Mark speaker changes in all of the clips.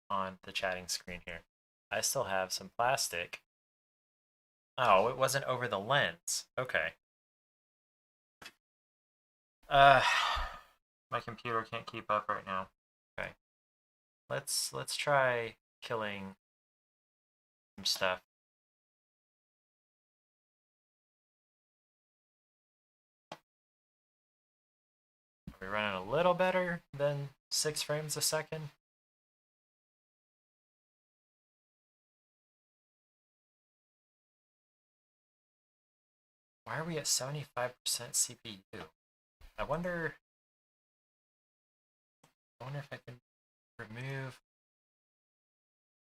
Speaker 1: on the chatting screen here. I still have some plastic. Oh, it wasn't over the lens. Okay. Uh, my computer can't keep up right now. Okay. Let's try killing some stuff. Are we running a little better than 6 frames a second? Why are we at 75% CPU? I wonder if I can remove.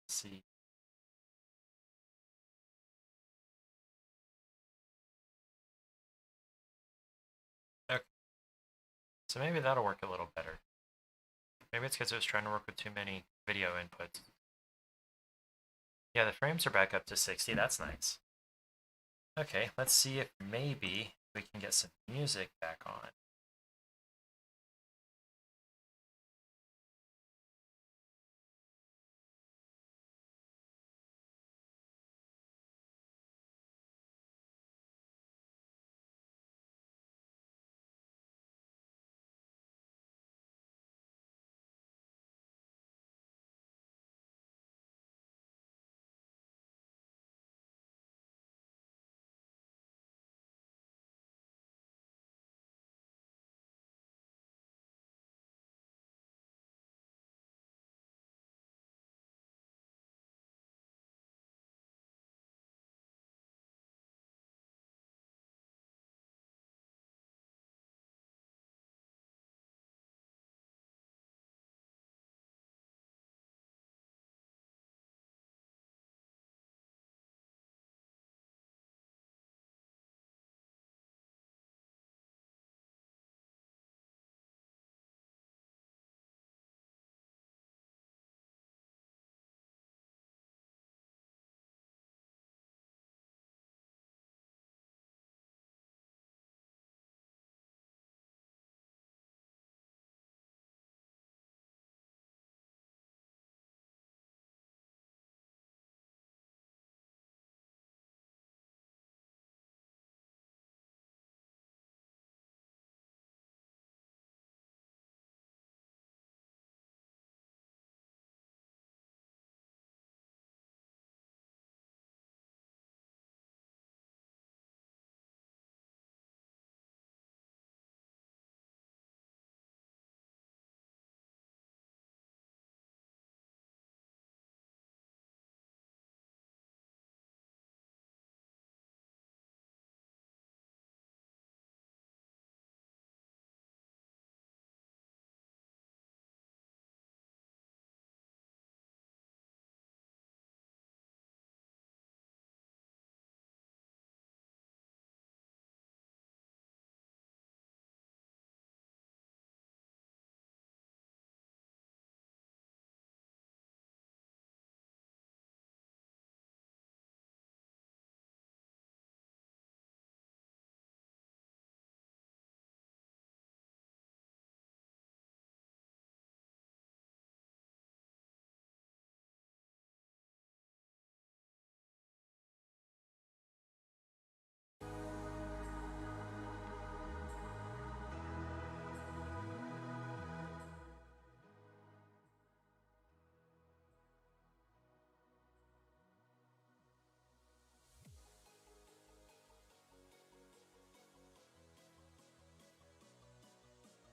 Speaker 1: Let's see. Okay. So maybe that'll work a little better. Maybe it's because it was trying to work with too many video inputs. Yeah, the frames are back up to 60. That's nice. Okay, let's see if maybe we can get some music back on.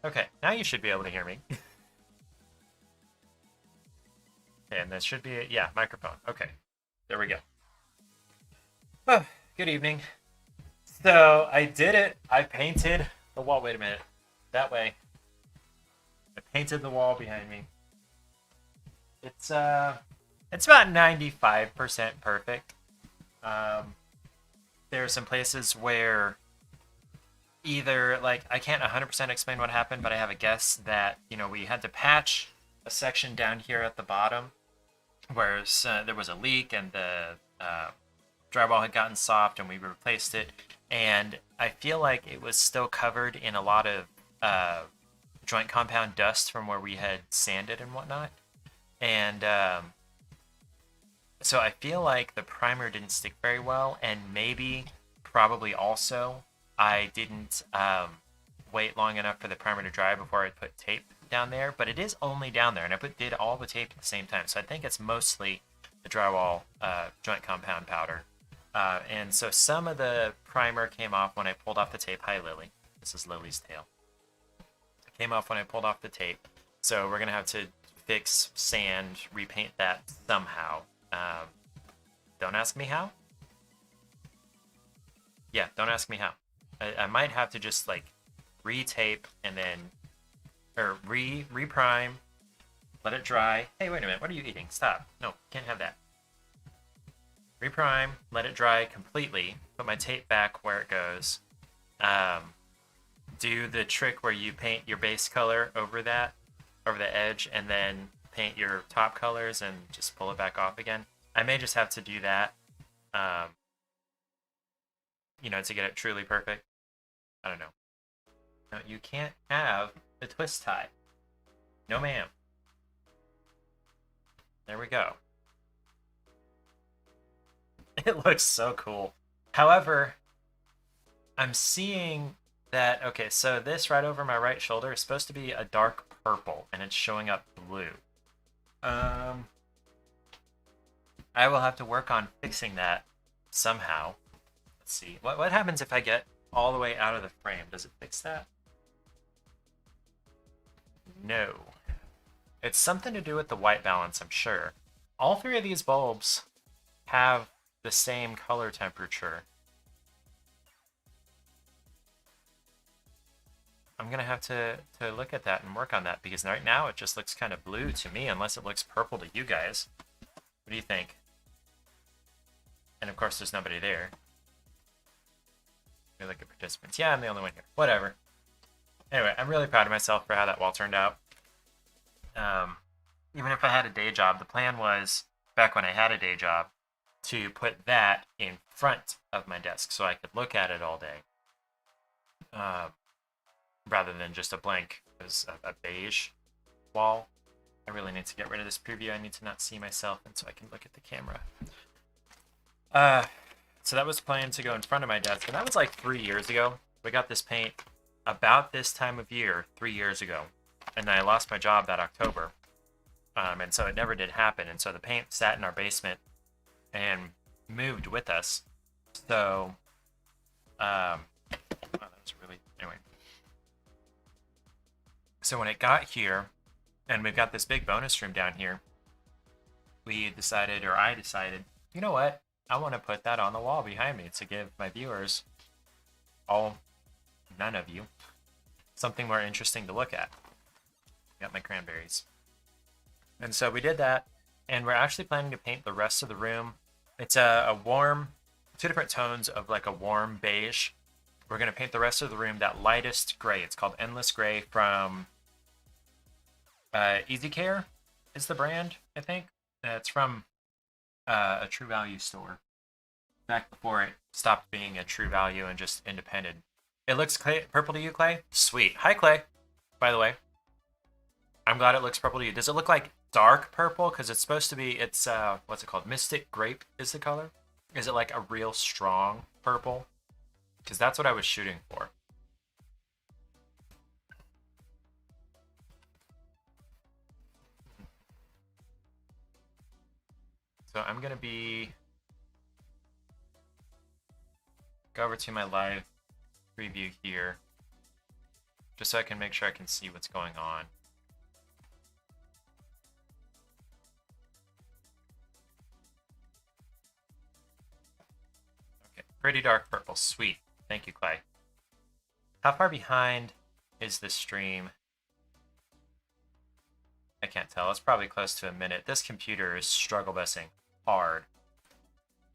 Speaker 1: Okay, now you should be able to hear me. Okay, and this should be, yeah, microphone. Okay, there we go. Oh, good evening. So I did it. I painted the wall. Wait a minute. That way. I painted the wall behind me. It's about 95% perfect. There are some places where either, like, I can't 100% explain what happened, but I have a guess that, we had to patch a section down here at the bottom where there was a leak and the drywall had gotten soft and we replaced it. And I feel like it was still covered in a lot of joint compound dust from where we had sanded and whatnot. And so I feel like the primer didn't stick very well, and maybe, probably also, I didn't wait long enough for the primer to dry before I put tape down there. But it is only down there, and I did all the tape at the same time. So I think it's mostly the drywall joint compound powder. And so some of the primer came off when I pulled off the tape. Hi, Lily. This is Lily's tail. It came off when I pulled off the tape. So we're going to have to fix sand, repaint that somehow. Don't ask me how. Yeah, don't ask me how. I might have to just like retape and then, or reprime, let it dry. Hey, wait a minute. What are you eating? Stop. No, can't have that. Reprime, let it dry completely, put my tape back where it goes, do the trick where you paint your base color over that, over the edge, and then paint your top colors and just pull it back off again. I may just have to do that, to get it truly perfect. I don't know. No, you can't have the twist tie. No, ma'am. There we go. It looks so cool. However, I'm seeing that, okay, so this right over my right shoulder is supposed to be a dark purple, and it's showing up blue. I will have to work on fixing that somehow. Let's see. What happens if I get all the way out of the frame? Does it fix that? No. It's something to do with the white balance, I'm sure. All three of these bulbs have the same color temperature. I'm gonna have to look at that and work on that, because right now it just looks kind of blue to me, unless it looks purple to you guys. What do you think? And of course there's nobody there. We look at participants. Yeah, I'm the only one here. Whatever. Anyway, I'm really proud of myself for how that wall turned out. Even if I had a day job, the plan was, back when I had a day job, to put that in front of my desk so I could look at it all day. Rather than just a blank, a beige wall. I really need to get rid of this preview. I need to not see myself, and so I can look at the camera. So that was planned to go in front of my desk, and that was like 3 years ago. We got this paint about this time of year 3 years ago, and I lost my job that October. And so it never did happen, and so the paint sat in our basement and moved with us. So, wow, that was really, anyway. So when it got here, and we've got this big bonus room down here, we decided, or I decided, you know what? I want to put that on the wall behind me to give my viewers, none of you, something more interesting to look at. Got my cranberries. And so we did that, and we're actually planning to paint the rest of the room. It's a warm, 2 different tones of like a warm beige. We're going to paint the rest of the room that lightest gray. It's called Endless Gray from Easy Care is the brand, I think. It's from a True Value store, back before it stopped being a True Value and just independent. It looks purple to you, Clay? Sweet. Hi, Clay, by the way. I'm glad it looks purple to you. Does it look like dark purple? Because it's supposed to be, it's, what's it called? Mystic Grape is the color? Is it like a real strong purple? Because that's what I was shooting for. So I'm going to go over to my live preview here, just so I can make sure I can see what's going on. Okay, pretty dark purple, sweet. Thank you, Clay. How far behind is this stream? I can't tell. It's probably close to a minute. This computer is struggle busing hard.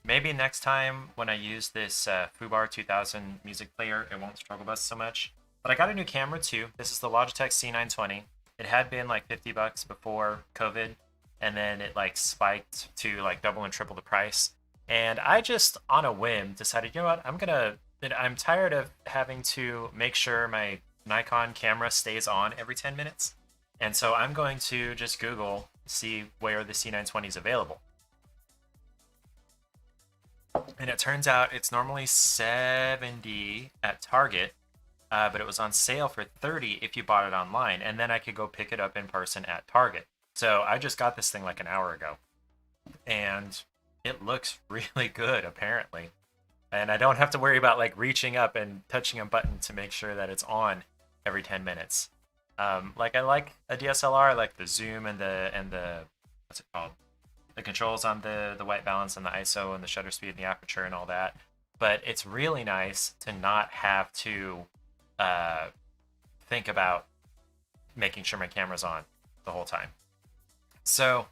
Speaker 1: Maybe next time when I use this Fubar 2000 music player, it won't struggle bus so much. But I got a new camera too. This is the Logitech C920. It had been like $50 before COVID, and then it like spiked to like double and triple the price. And I just, on a whim, decided, you know what, I'm tired of having to make sure my Nikon camera stays on every 10 minutes. And so I'm going to just Google see where the C920 is available. And it turns out it's normally $70 at Target, but it was on sale for $30 if you bought it online, and then I could go pick it up in person at Target. So I just got this thing like an hour ago, and it looks really good, apparently. And I don't have to worry about like reaching up and touching a button to make sure that it's on every 10 minutes. Like I like a DSLR, I like the zoom and the what's it called? The controls on the white balance and the ISO and the shutter speed and the aperture and all that. But it's really nice to not have to think about making sure my camera's on the whole time. So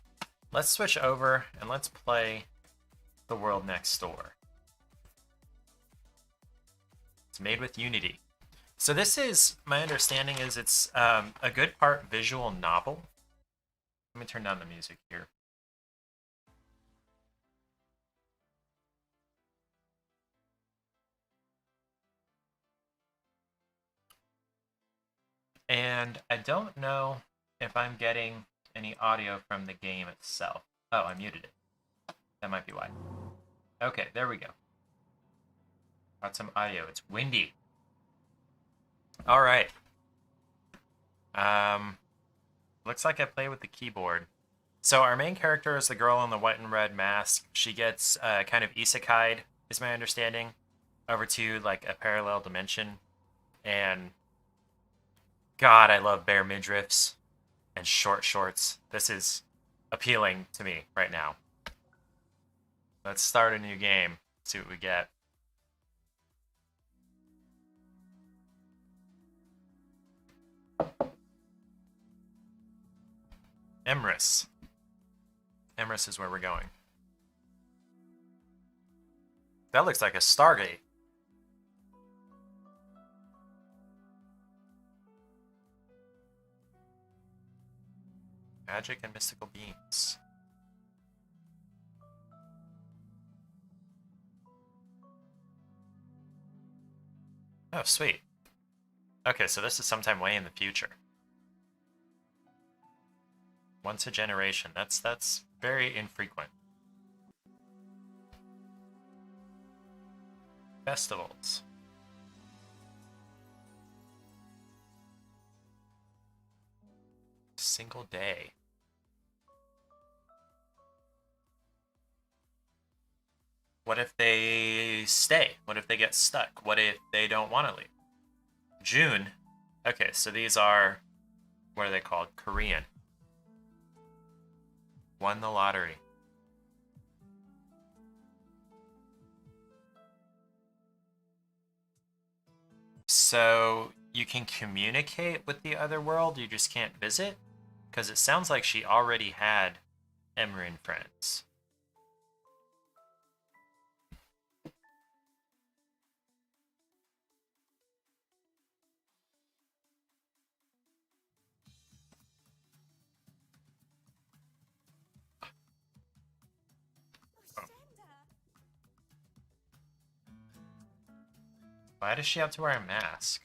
Speaker 1: let's switch over and let's play The World Next Door. It's made with Unity. So this is, my understanding is it's a good part visual novel. Let me turn down the music here. And I don't know if I'm getting any audio from the game itself. Oh, I muted it. That might be why. Okay, there we go. Got some audio. It's windy. All right. Looks like I play with the keyboard. So our main character is the girl in the white and red mask. She gets kind of isekai'd, is my understanding, over to like a parallel dimension. And God, I love bare midriffs and short shorts. This is appealing to me right now. Let's start a new game. See what we get. Emrys. Emrys is where we're going. That looks like a Stargate. Magic and mystical beings. Oh, sweet. Okay, so this is sometime way in the future. Once a generation. That's very infrequent. Festivals. Single day. What if they stay? What if they get stuck? What if they don't want to leave? June. Okay, so these are, what are they called? Korean. Won the lottery. So you can communicate with the other world, you just can't visit? Because it sounds like she already had Emrin friends. Why does she have to wear a mask?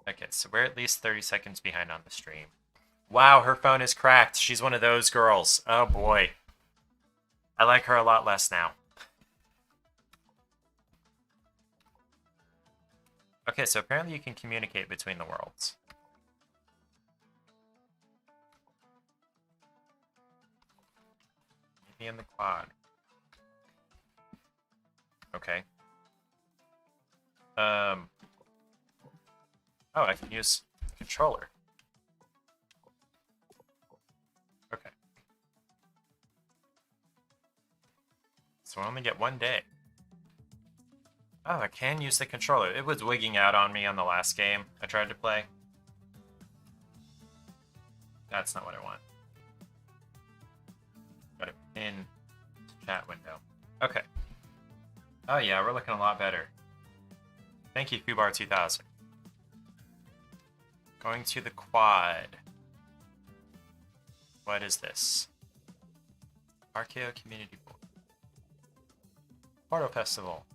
Speaker 1: Okay, so we're at least 30 seconds behind on the stream. Wow, her phone is cracked. She's one of those girls. Oh boy. I like her a lot less now. Okay, so apparently you can communicate between the worlds. Maybe in the quad. Okay. Oh, I can use the controller. Okay. So I only get 1 day. Oh, I can use the controller. It was wigging out on me on the last game I tried to play. That's not what I want. Got to pin chat window. Okay. Oh yeah, we're looking a lot better. Thank you, Fubar2000. Going to the quad. What is this? RKO Community Board. Portal Festival.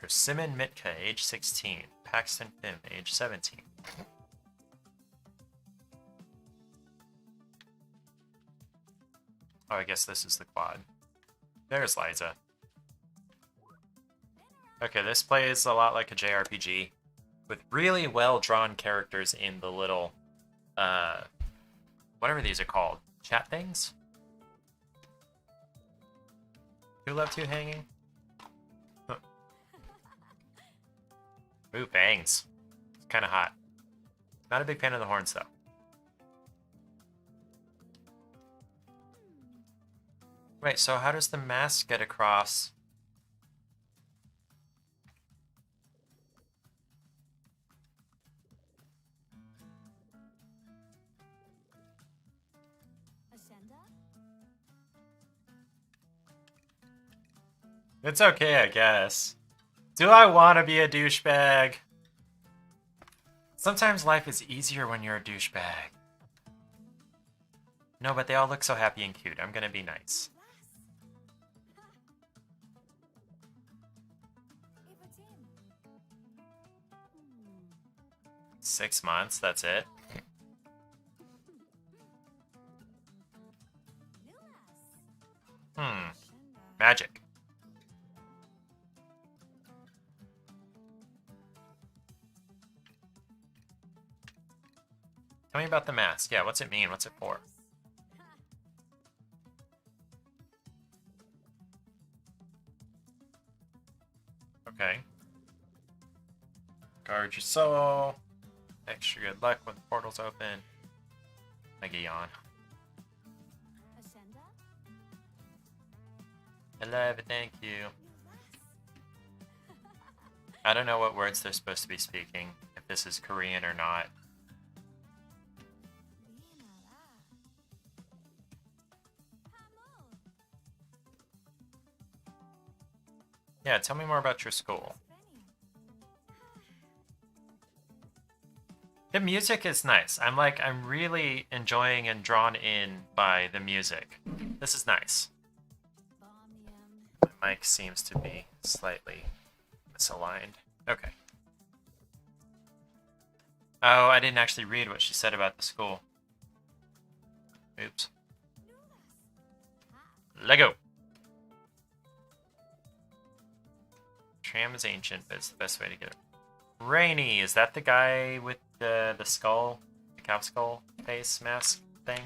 Speaker 1: Persimmon Mitka, age 16. Paxton Pym, age 17. Oh, I guess this is the quad. There's Liza. Okay, this plays a lot like a JRPG, with really well-drawn characters in the little, whatever these are called. Chat things? Who left you hanging? Huh. Ooh, bangs. It's kind of hot. Not a big fan of the horns, though. Wait, so how does the mask get across? It's okay, I guess. Do I want to be a douchebag? Sometimes life is easier when you're a douchebag. No, but they all look so happy and cute. I'm gonna be nice. 6 months, that's it. Magic. Tell me about the mask. Yeah, what's it mean? What's it for? Okay. Guard your soul. Extra good luck when the portal's open. Like a yawn. Hello, thank you. I don't know what words they're supposed to be speaking, if this is Korean or not. Yeah, tell me more about your school. The music is nice. I'm really enjoying and drawn in by the music. This is nice. My mic seems to be slightly misaligned. Okay. Oh, I didn't actually read what she said about the school. Oops. Lego! Tram is ancient, but it's the best way to get it. Rainy, is that the guy with the skull? The cow skull face mask thing?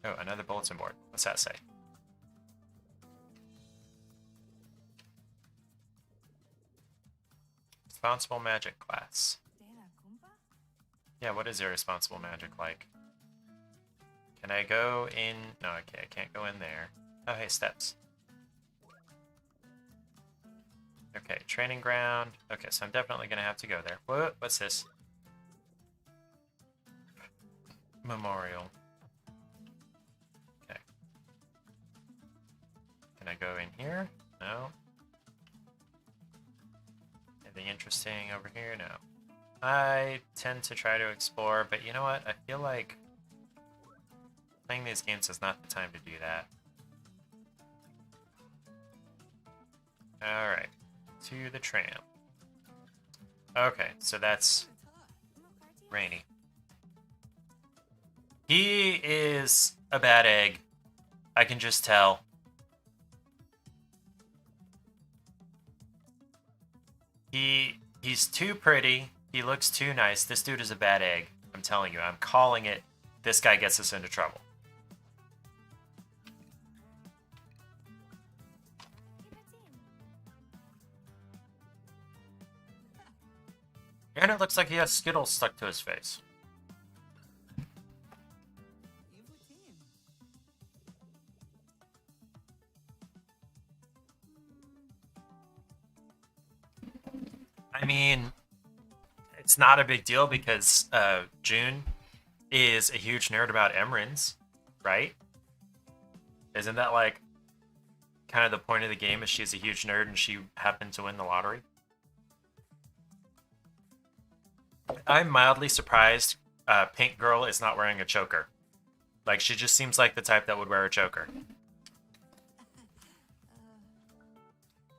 Speaker 1: Oh, another bulletin board. What's that say? Responsible magic class. Yeah, what is irresponsible magic like? Can I go in? No, okay, I can't go in there. Oh, hey, steps. Okay, training ground. Okay, so I'm definitely gonna have to go there. What's this? Memorial. Okay. Can I go in here? No. Anything interesting over here? No. I tend to try to explore, but you know what? I feel like playing these games is not the time to do that. Alright. To the tram. Okay, so that's Rainy. He is a bad egg. I can just tell. He's too pretty. He looks too nice. This dude is a bad egg. I'm telling you. I'm calling it. This guy gets us into trouble. And it looks like he has Skittles stuck to his face. I mean, it's not a big deal because June is a huge nerd about emeralds, right? Isn't that like kind of the point of the game is she's a huge nerd and she happened to win the lottery? I'm mildly surprised Pink Girl is not wearing a choker. Like, she just seems like the type that would wear a choker.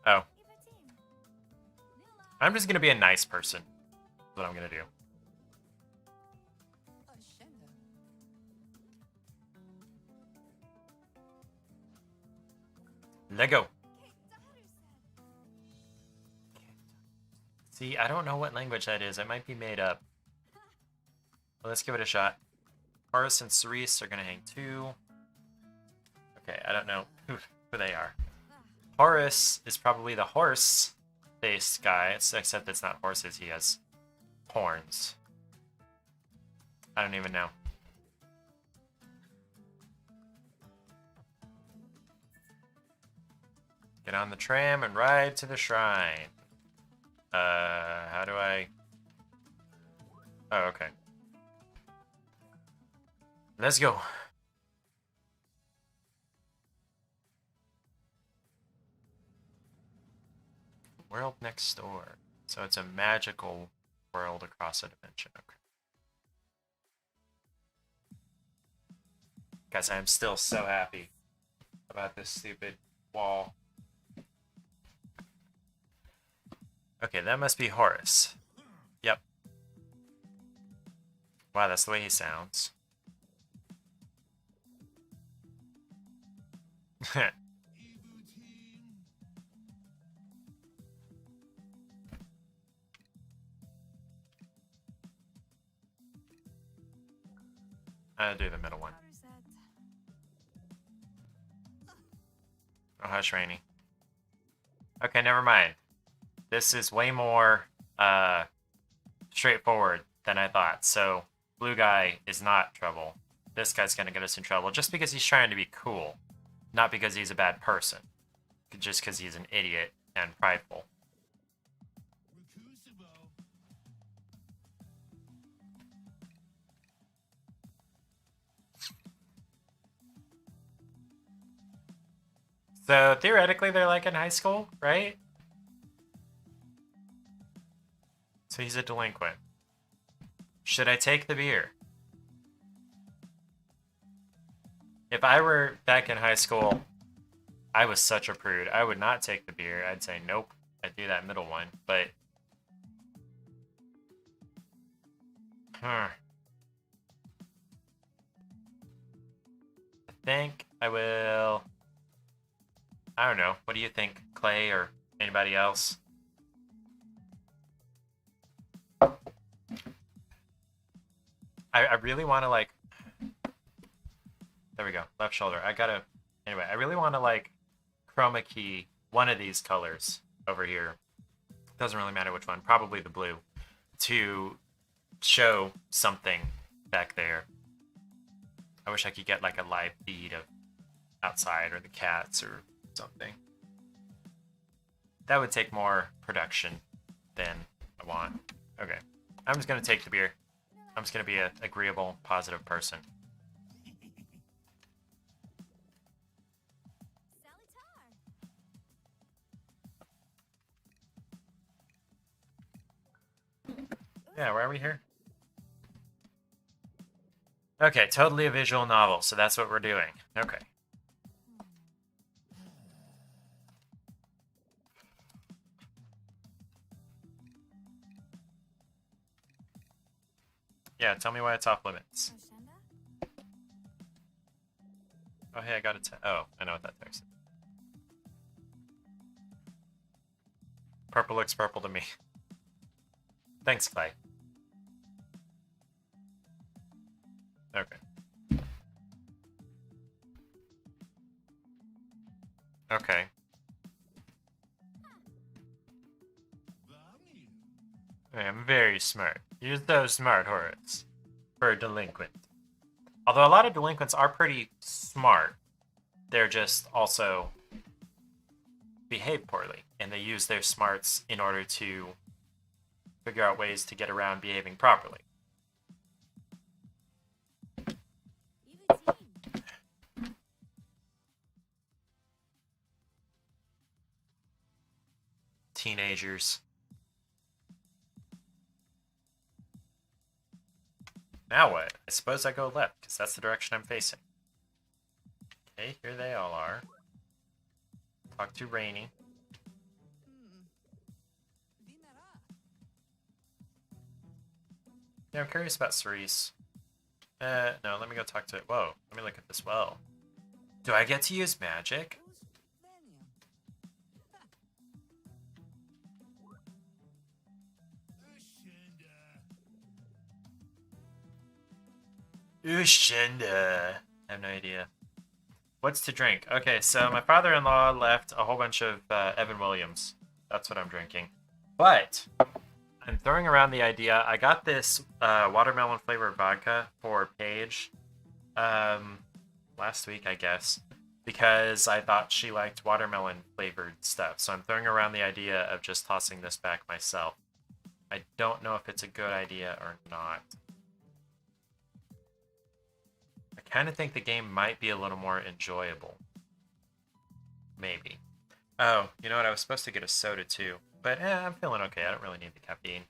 Speaker 1: Oh. I'm just gonna be a nice person. That's what I'm gonna do. Lego. See, I don't know what language that is. It might be made up. Well, let's give it a shot. Horace and Cerise are gonna hang too. Okay, I don't know who they are. Horace is probably the horse-faced guy, except it's not horses. He has horns. I don't even know. Get on the tram and ride to the shrine. How do I... Oh, okay. Let's go. World next door. So it's a magical world across a dimension. Okay. Guys, I'm still so happy about this stupid wall. Okay, that must be Horace. Yep. Wow, that's the way he sounds. I'll do the middle one. Oh, hush, Rainy. Okay, never mind. This is way more straightforward than I thought. So, blue guy is not trouble. This guy's gonna get us in trouble just because he's trying to be cool. Not because he's a bad person. Just because he's an idiot and prideful. So, theoretically, they're like in high school, right? So he's a delinquent. Should I take the beer? If I were back in high school, I was such a prude. I would not take the beer. I'd say nope. I'd do that middle one, but... I think I will... I don't know. What do you think, Clay or anybody else? I really want to, like... There we go. Left shoulder. I gotta... Anyway, I really want to, like, chroma key one of these colors over here. Doesn't really matter which one. Probably the blue. To show something back there. I wish I could get, like, a live feed of outside or the cats or something. That would take more production than I want. Okay. I'm just going to take the beer. I'm just going to be an agreeable, positive person. Yeah, why are we here? Okay, totally a visual novel, so that's what we're doing. Okay. Yeah, tell me why it's off limits. Oh, hey, I got it. Oh, I know what that text is. Purple looks purple to me. Thanks, Clay. Okay. Okay. I am very smart. You're so smart, Horace. For a delinquent. Although a lot of delinquents are pretty smart. They're just also behave poorly. And they use their smarts in order to figure out ways to get around behaving properly. Teenagers. Now what? I suppose I go left, because that's the direction I'm facing. Okay, here they all are. Talk to Rainy. Yeah, I'm curious about Cerise. No, let me go talk to it. Whoa, let me look at this well. Do I get to use magic? Ushinda. I have no idea. What's to drink? Okay, so my father-in-law left a whole bunch of Evan Williams. That's what I'm drinking. But I'm throwing around the idea. I got this watermelon flavored vodka for Paige last week, I guess, because I thought she liked watermelon flavored stuff. So I'm throwing around the idea of just tossing this back myself. I don't know if it's a good idea or not. I kind of think the game might be a little more enjoyable. Maybe. Oh, you know what? I was supposed to get a soda too. But I'm feeling okay. I don't really need the caffeine.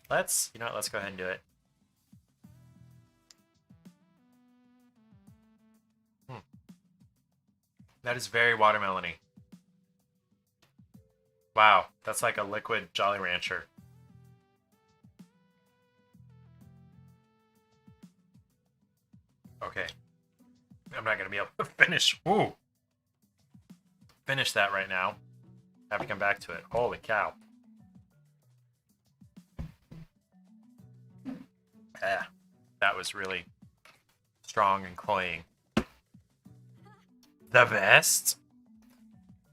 Speaker 1: You know what? Let's go ahead and do it. That is very watermelony. Wow, that's like a liquid Jolly Rancher. Okay. I'm not going to be able to finish that right now. I have to come back to it. Holy cow. Yeah, that was really strong and cloying. The best?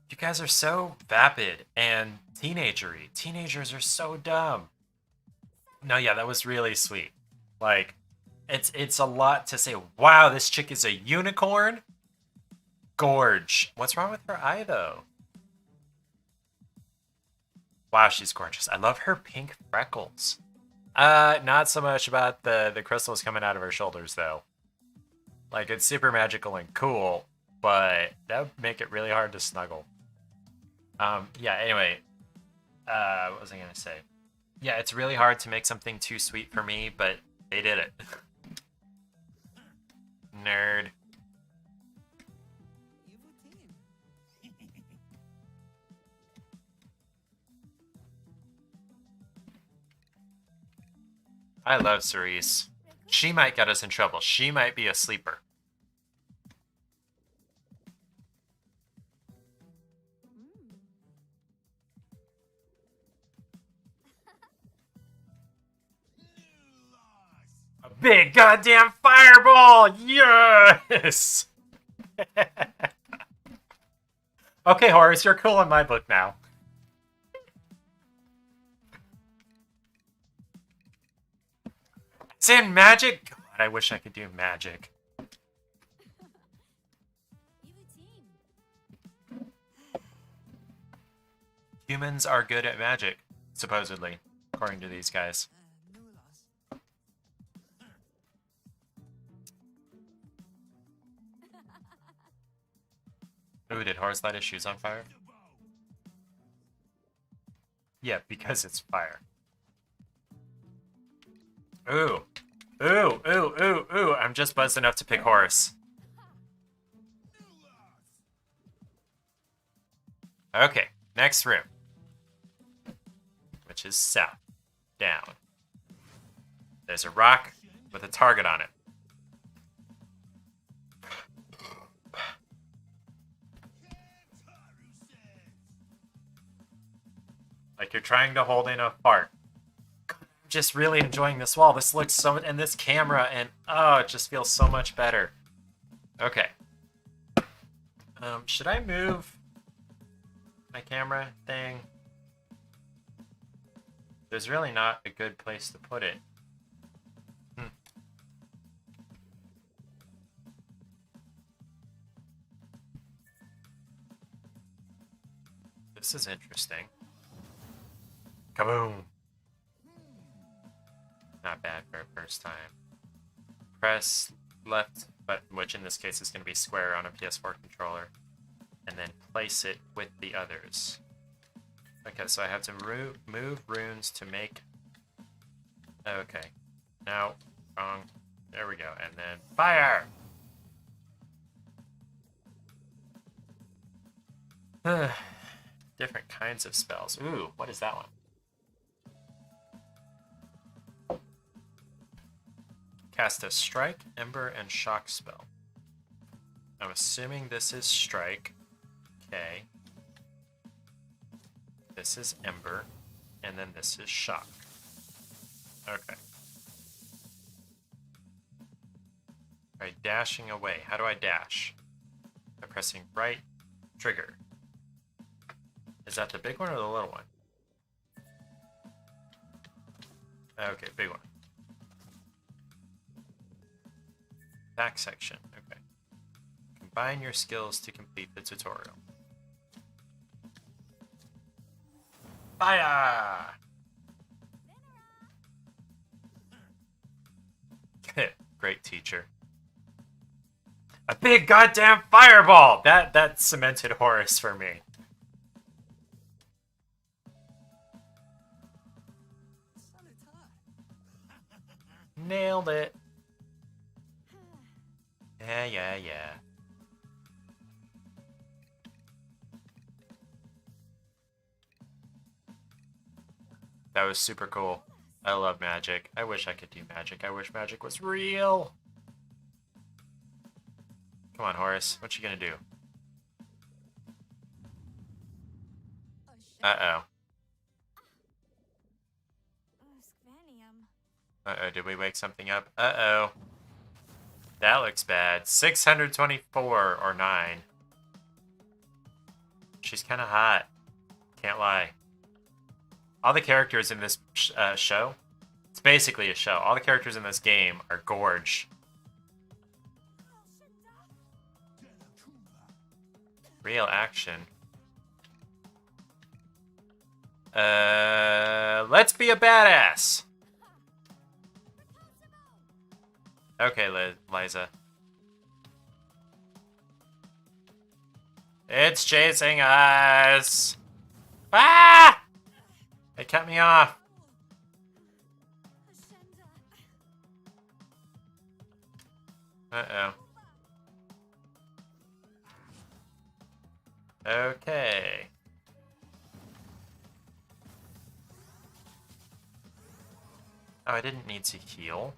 Speaker 1: You guys are so vapid and teenagery. Teenagers are so dumb. No, yeah, that was really sweet. Like, it's a lot to say. Wow, this chick is a unicorn? Gorge. What's wrong with her eye, though? Wow, she's gorgeous. I love her pink freckles. Not so much about the crystals coming out of her shoulders, though. Like, it's super magical and cool, but that would make it really hard to snuggle. Yeah, anyway. What was I gonna say? Yeah, it's really hard to make something too sweet for me, but they did it. Nerd. I love Cerise. She might get us in trouble. She might be a sleeper. A big goddamn fireball! Yes! Okay, Horace, you're cool in my book now. It's in magic? God, I wish I could do magic. Humans are good at magic, supposedly, according to these guys. Ooh, did Horace light his shoes on fire? Yeah, because it's fire. Ooh. Ooh, ooh, ooh, ooh. I'm just buzzed enough to pick Horace. Okay, next room. Which is south. Down. There's a rock with a target on it. Like you're trying to hold in a fart. Just really enjoying this wall. This looks so, and this camera, and oh, it just feels so much better. Okay. Should I move my camera thing? There's really not a good place to put it. This is interesting. Kaboom! Not bad for a first time. Press left button, which in this case is going to be square on a PS4 controller, and then place it with the others. Okay, so I have to move runes to make... Okay. Now, wrong. There we go. And then fire! Different kinds of spells. Ooh, what is that one? Cast a Strike, Ember, and Shock spell. I'm assuming this is Strike. Okay. This is Ember. And then this is Shock. Okay. Alright, dashing away. How do I dash? By pressing right trigger. Is that the big one or the little one? Okay, big one. Back section. Okay. Combine your skills to complete the tutorial. Fire! Great teacher. A big goddamn fireball! That cemented Horus for me. Nailed it. Yeah. That was super cool. I love magic. I wish I could do magic. I wish magic was real. Come on, Horus. What you gonna do? Uh-oh. Uh-oh, did we wake something up? Uh-oh. That looks bad. 624 or 9. She's kind of hot. Can't lie. All the characters in this show, it's basically a show. All the characters in this game are gorge. Real action. Let's be a badass. Okay, Liza. It's chasing us. Ah! It cut me off. Uh-oh. Okay. Oh, I didn't need to heal.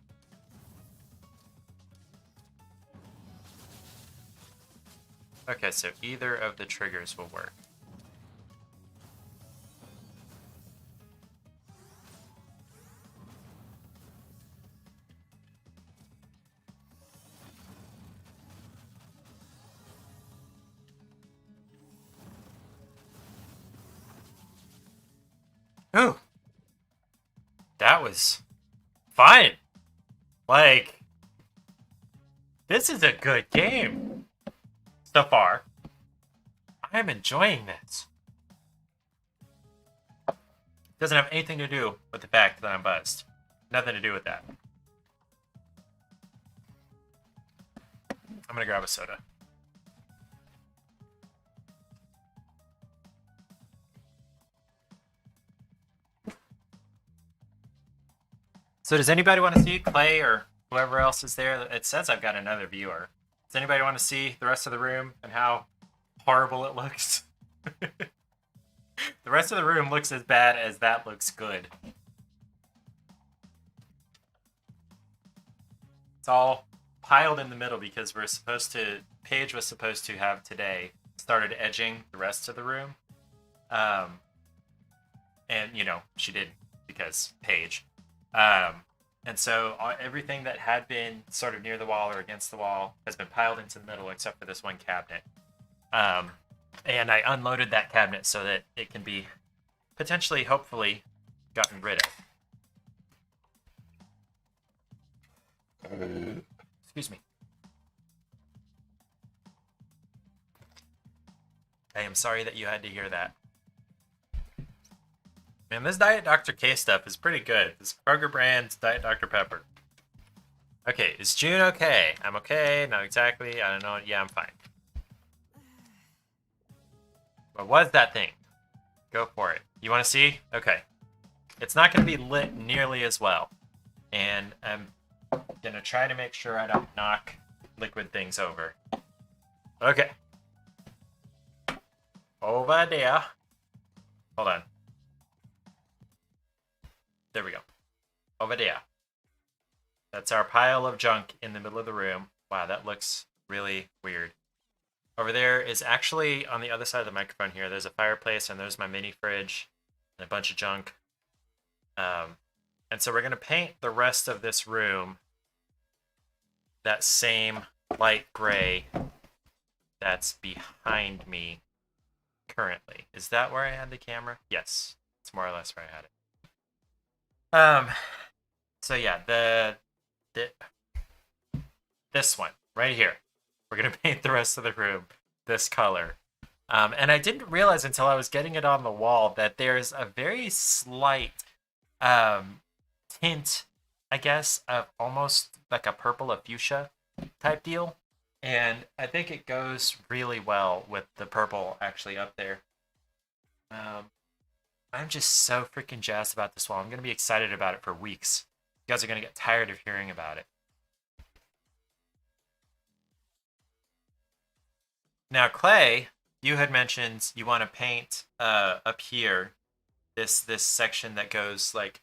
Speaker 1: Okay, so either of the triggers will work. Ooh. That was fun. Like, this is a good game. So far. I am enjoying this. Doesn't have anything to do with the fact that I'm buzzed. Nothing to do with that. I'm gonna grab a soda. So does anybody want to see Clay or whoever else is there? It says I've got another viewer. Does anybody want to see the rest of the room and how horrible it looks? The rest of the room looks as bad as that looks good. It's all piled in the middle because Paige was supposed to have today started edging the rest of the room. And, you know, she didn't because Paige. And so everything that had been sort of near the wall or against the wall has been piled into the middle except for this one cabinet. And I unloaded that cabinet so that it can be potentially, hopefully, gotten rid of. Excuse me. I am sorry that you had to hear that. Man, this Diet Dr. K stuff is pretty good. This Kroger brand Diet Dr. Pepper. Okay, is June okay? I'm okay, not exactly. I don't know. Yeah, I'm fine. What was that thing? Go for it. You want to see? Okay. It's not going to be lit nearly as well. And I'm going to try to make sure I don't knock liquid things over. Okay. Over there. Hold on. There we go. Over there. That's our pile of junk in the middle of the room. Wow, that looks really weird. Over there is actually on the other side of the microphone here. There's a fireplace and there's my mini fridge and a bunch of junk. And so we're going to paint the rest of this room that same light gray that's behind me currently. Is that where I had the camera? Yes, it's more or less where I had it. So yeah, this one right here. We're gonna paint the rest of the room this color. And I didn't realize until I was getting it on the wall that there's a very slight tint, I guess, of almost like a purple, a fuchsia type deal. And I think it goes really well with the purple actually up there. I'm just so freaking jazzed about this wall. I'm going to be excited about it for weeks. You guys are going to get tired of hearing about it. Now, Clay, you had mentioned you want to paint up here this section that goes like,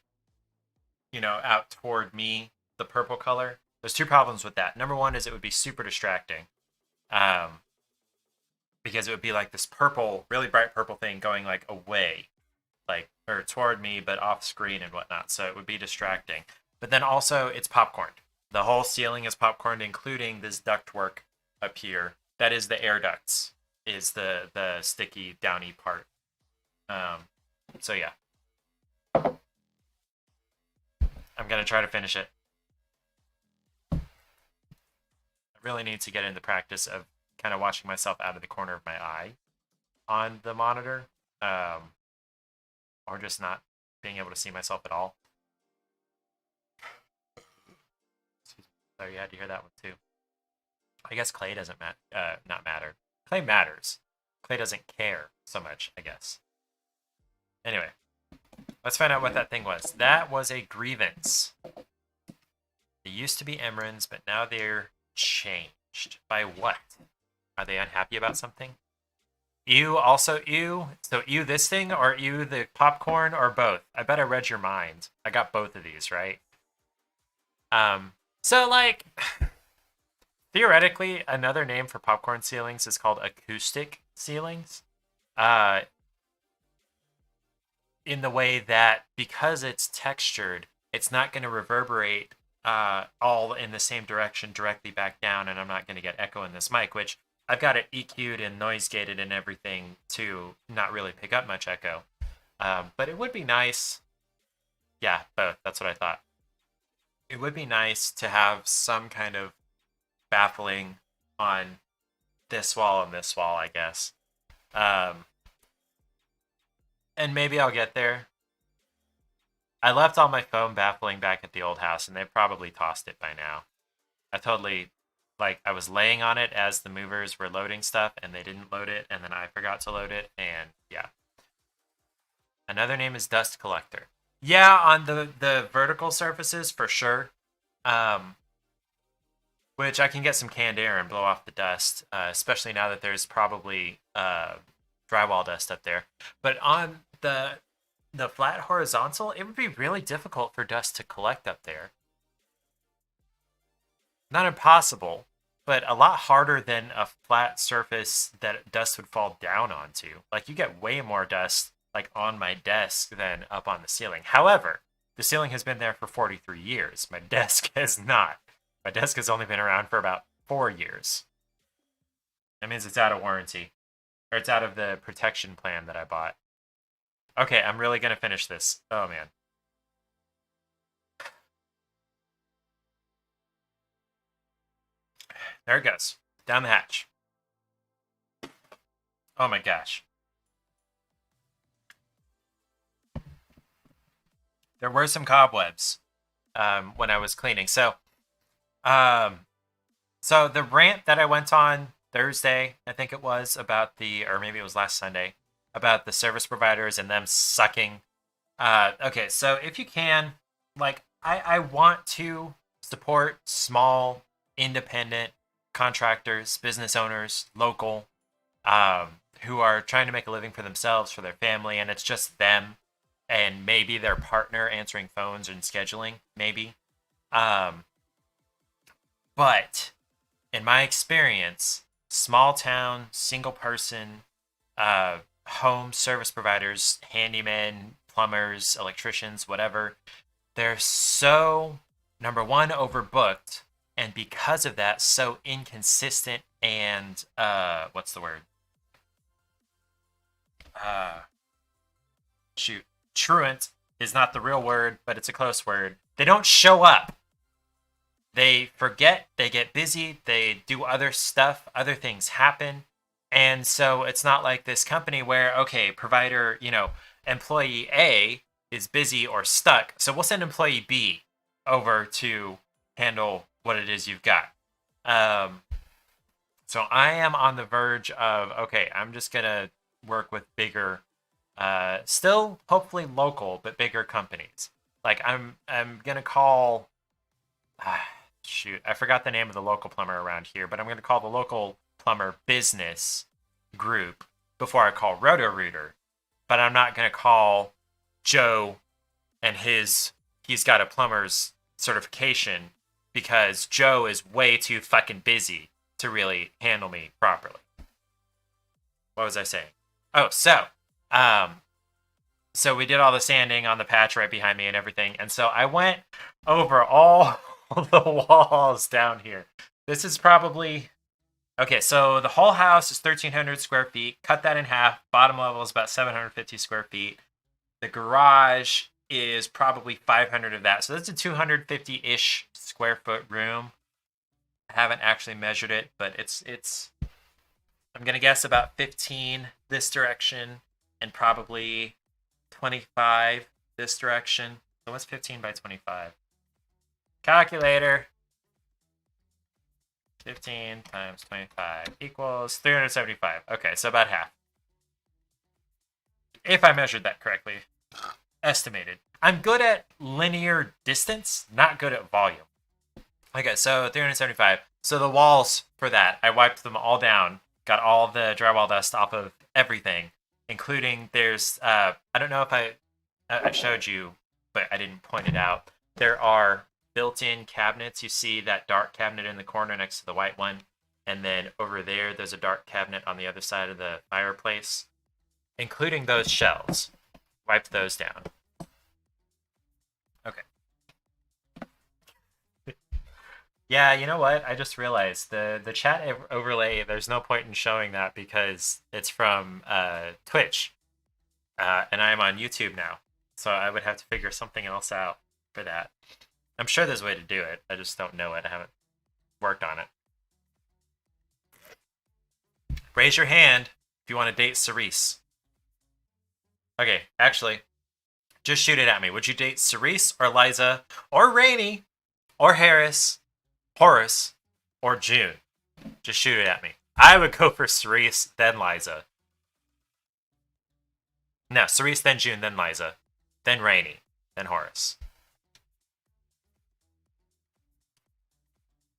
Speaker 1: out toward me, the purple color. There's two problems with that. Number one is it would be super distracting. Because it would be like this purple, really bright purple thing going like away, like, or toward me, but off screen and whatnot. So it would be distracting. But then also it's popcorned. The whole ceiling is popcorned, including this ductwork up here. That is the air ducts, is the sticky, downy part. So yeah. I'm going to try to finish it. I really need to get in the practice of kind of watching myself out of the corner of my eye on the monitor, or just not being able to see myself at all. Sorry, you had to hear that one too. I guess Clay doesn't not matter. Clay matters. Clay doesn't care so much, I guess. Anyway, let's find out what that thing was. That was a grievance. They used to be Emrons, but now they're changed. By what? Are they unhappy about something? Ew, also ew? So ew this thing, or ew the popcorn, or both? I bet I read your mind. I got both of these, right? So like, theoretically, another name for popcorn ceilings is called acoustic ceilings. In the way that because it's textured, it's not going to reverberate all in the same direction directly back down, and I'm not going to get echo in this mic, which I've got it EQ'd and noise gated and everything to not really pick up much echo. But it would be nice. Yeah, both. That's what I thought. It would be nice to have some kind of baffling on this wall and this wall, I guess. And maybe I'll get there. I left all my foam baffling back at the old house, and they probably tossed it by now. I was laying on it as the movers were loading stuff, and they didn't load it, and then I forgot to load it, and yeah. Another name is dust collector. Yeah, on the vertical surfaces, for sure. Which I can get some canned air and blow off the dust, especially now that there's probably drywall dust up there. But on the flat horizontal, it would be really difficult for dust to collect up there. Not impossible, but a lot harder than a flat surface that dust would fall down onto. Like, you get way more dust like on my desk than up on the ceiling. However, the ceiling has been there for 43 years. My desk has not. My desk has only been around for about 4 years. That means it's out of warranty. Or it's out of the protection plan that I bought. Okay, I'm really going to finish this. Oh, man. There it goes. Down the hatch. Oh my gosh. There were some cobwebs when I was cleaning. So the rant that I went on Thursday, I think it was, or maybe it was last Sunday, about the service providers and them sucking. Okay, so if you can, like, I want to support small, independent contractors, business owners, local, who are trying to make a living for themselves, for their family, and it's just them and maybe their partner answering phones and scheduling, maybe. But in my experience, small town, single person, home service providers, handymen, plumbers, electricians, whatever, they're so, number one, overbooked, and because of that, so inconsistent and what's the word? Uh, shoot, truant is not the real word, but it's a close word. They don't show up. They forget, they get busy, they do other stuff, other things happen. And so it's not like this company where, okay, provider, employee A is busy or stuck. So we'll send employee B over to handle what it is you've got. Um, so I am on the verge of, okay, I'm just going to work with bigger, still hopefully local, but bigger companies. Like I'm going to call, shoot, I forgot the name of the local plumber around here, but I'm going to call the local plumber business group before I call Roto-Rooter. But I'm not going to call Joe and he's got a plumber's certification because Joe is way too fucking busy to really handle me properly. What was I saying? Oh, so we did all the sanding on the patch right behind me and everything. And so I went over all the walls down here. This is probably, okay, so the whole house is 1,300 square feet. Cut that in half. Bottom level is about 750 square feet. The garage is probably 500 of that. So that's a 250-ish square foot room. I haven't actually measured it, but it's I'm going to guess about 15 this direction and probably 25 this direction. So what's 15 by 25? Calculator. 15 times 25 equals 375. Okay, so about half. If I measured that correctly. Estimated. I'm good at linear distance, not good at volume. Okay, so 375. So the walls for that, I wiped them all down. Got all the drywall dust off of everything, including there's, I don't know if I showed you, but I didn't point it out. There are built-in cabinets. You see that dark cabinet in the corner next to the white one. And then over there's a dark cabinet on the other side of the fireplace, including those shelves. Wiped those down. Okay. Yeah, you know what? I just realized the chat overlay, there's no point in showing that because it's from Twitch. And I'm on YouTube now. So I would have to figure something else out for that. I'm sure there's a way to do it. I just don't know it. I haven't worked on it. Raise your hand if you want to date Cerise. Okay, actually, just shoot it at me. Would you date Cerise or Liza or Rainey or Harris, Horace, or June? Just shoot it at me. I would go for Cerise, then Liza. No, Cerise, then June, then Liza, then Rainey, then Horace.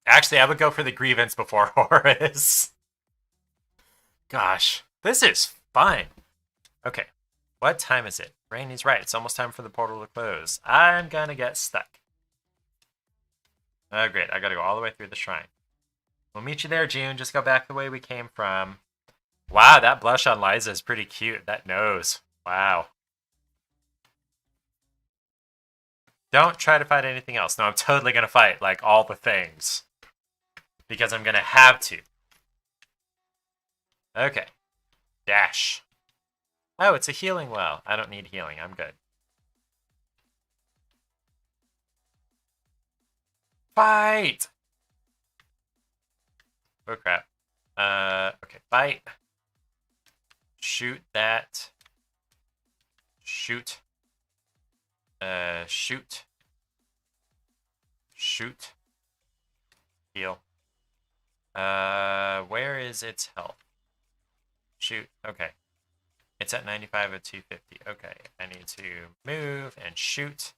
Speaker 1: Actually, I would go for the grievance before Horace. Gosh, this is fun. Okay, what time is it? Rainey's right. It's almost time for the portal to close. I'm gonna get stuck. Oh, great. I gotta go all the way through the shrine. We'll meet you there, June. Just go back the way we came from. Wow, that blush on Liza is pretty cute. That nose. Wow. Don't try to fight anything else. No, I'm totally gonna fight, like, all the things. Because I'm gonna have to. Okay. Dash. Oh, it's a healing well. I don't need healing. I'm good. Fight! Oh, crap. Okay, fight. Shoot that. Shoot. Shoot. Shoot. Heal. Where is its health? Shoot. Okay. It's at 95 of 250. Okay. I need to move and shoot.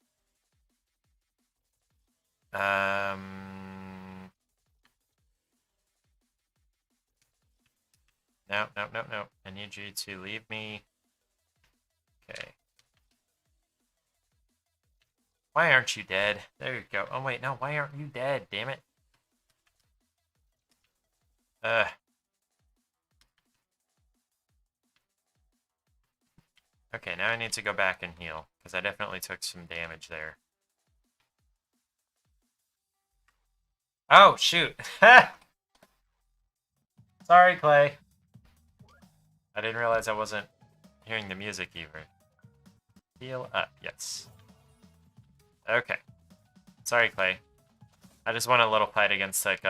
Speaker 1: No. I need you to leave me. Okay. Why aren't you dead? There you go. Oh, wait. No, why aren't you dead? Damn it. Ugh. Okay, now I need to go back and heal, because I definitely took some damage there. Oh, shoot! Sorry, Clay. I didn't realize I wasn't hearing the music either. Heal up, yes. Okay. Sorry, Clay. I just won a little fight against, like,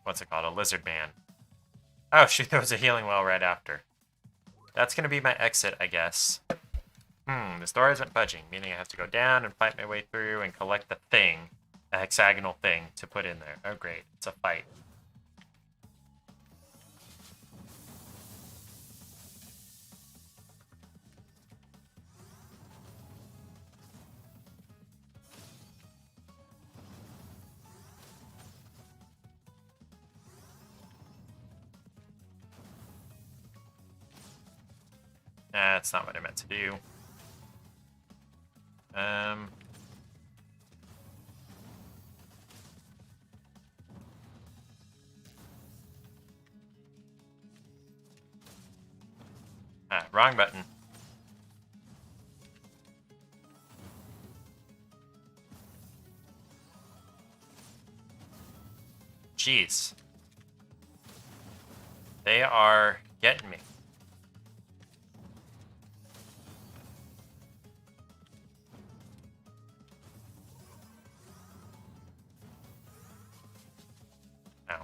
Speaker 1: what's it called? A lizard man. Oh, shoot, there was a healing well right after. That's gonna be my exit, I guess. This door isn't budging, meaning I have to go down and fight my way through and collect the thing, a hexagonal thing, to put in there. Oh, great. It's a fight. That's not what I meant to do. Wrong button. Jeez. They are getting me. Ow.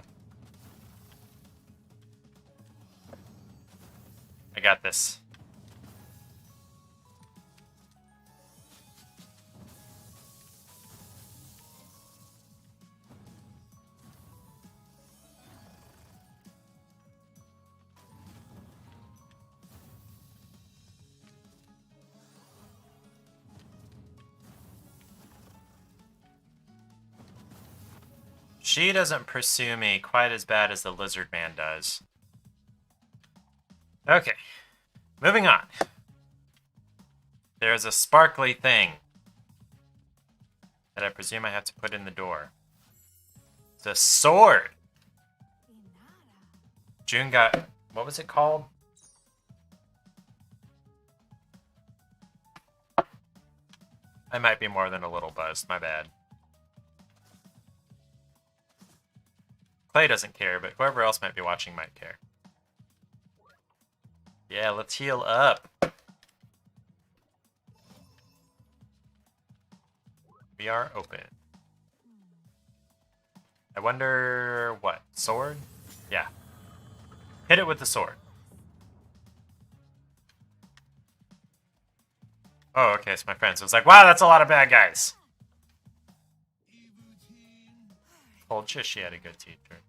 Speaker 1: I got this. She doesn't pursue me quite as bad as the lizard man does. Okay, moving on. There's a sparkly thing that I presume I have to put in the door. It's a sword! June got... what was it called? I might be more than a little buzzed, my bad. Clay doesn't care, but whoever else might be watching might care. Yeah, let's heal up. We are open. I wonder... what? Sword? Yeah. Hit it with the sword. Oh, okay, it's my friend. So it's like, wow, that's a lot of bad guys. Told you she had a good teacher.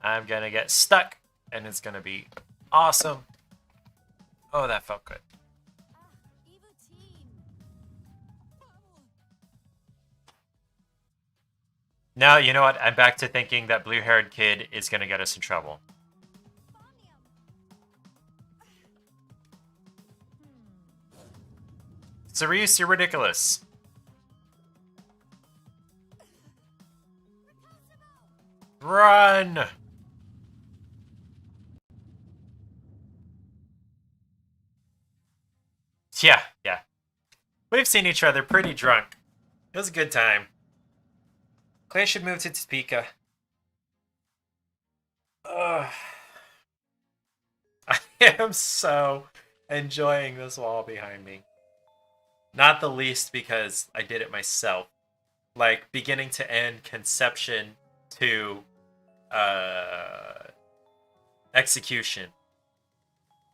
Speaker 1: I'm gonna get stuck, and it's gonna be awesome. Oh, that felt good. Now, you know what? I'm back to thinking that blue-haired kid is gonna get us in trouble. Cerise, you're ridiculous. Run! Yeah. We've seen each other pretty drunk. It was a good time. Clay should move to Topeka. Ugh. I am so enjoying this wall behind me. Not the least because I did it myself. Like, beginning to end, conception to execution.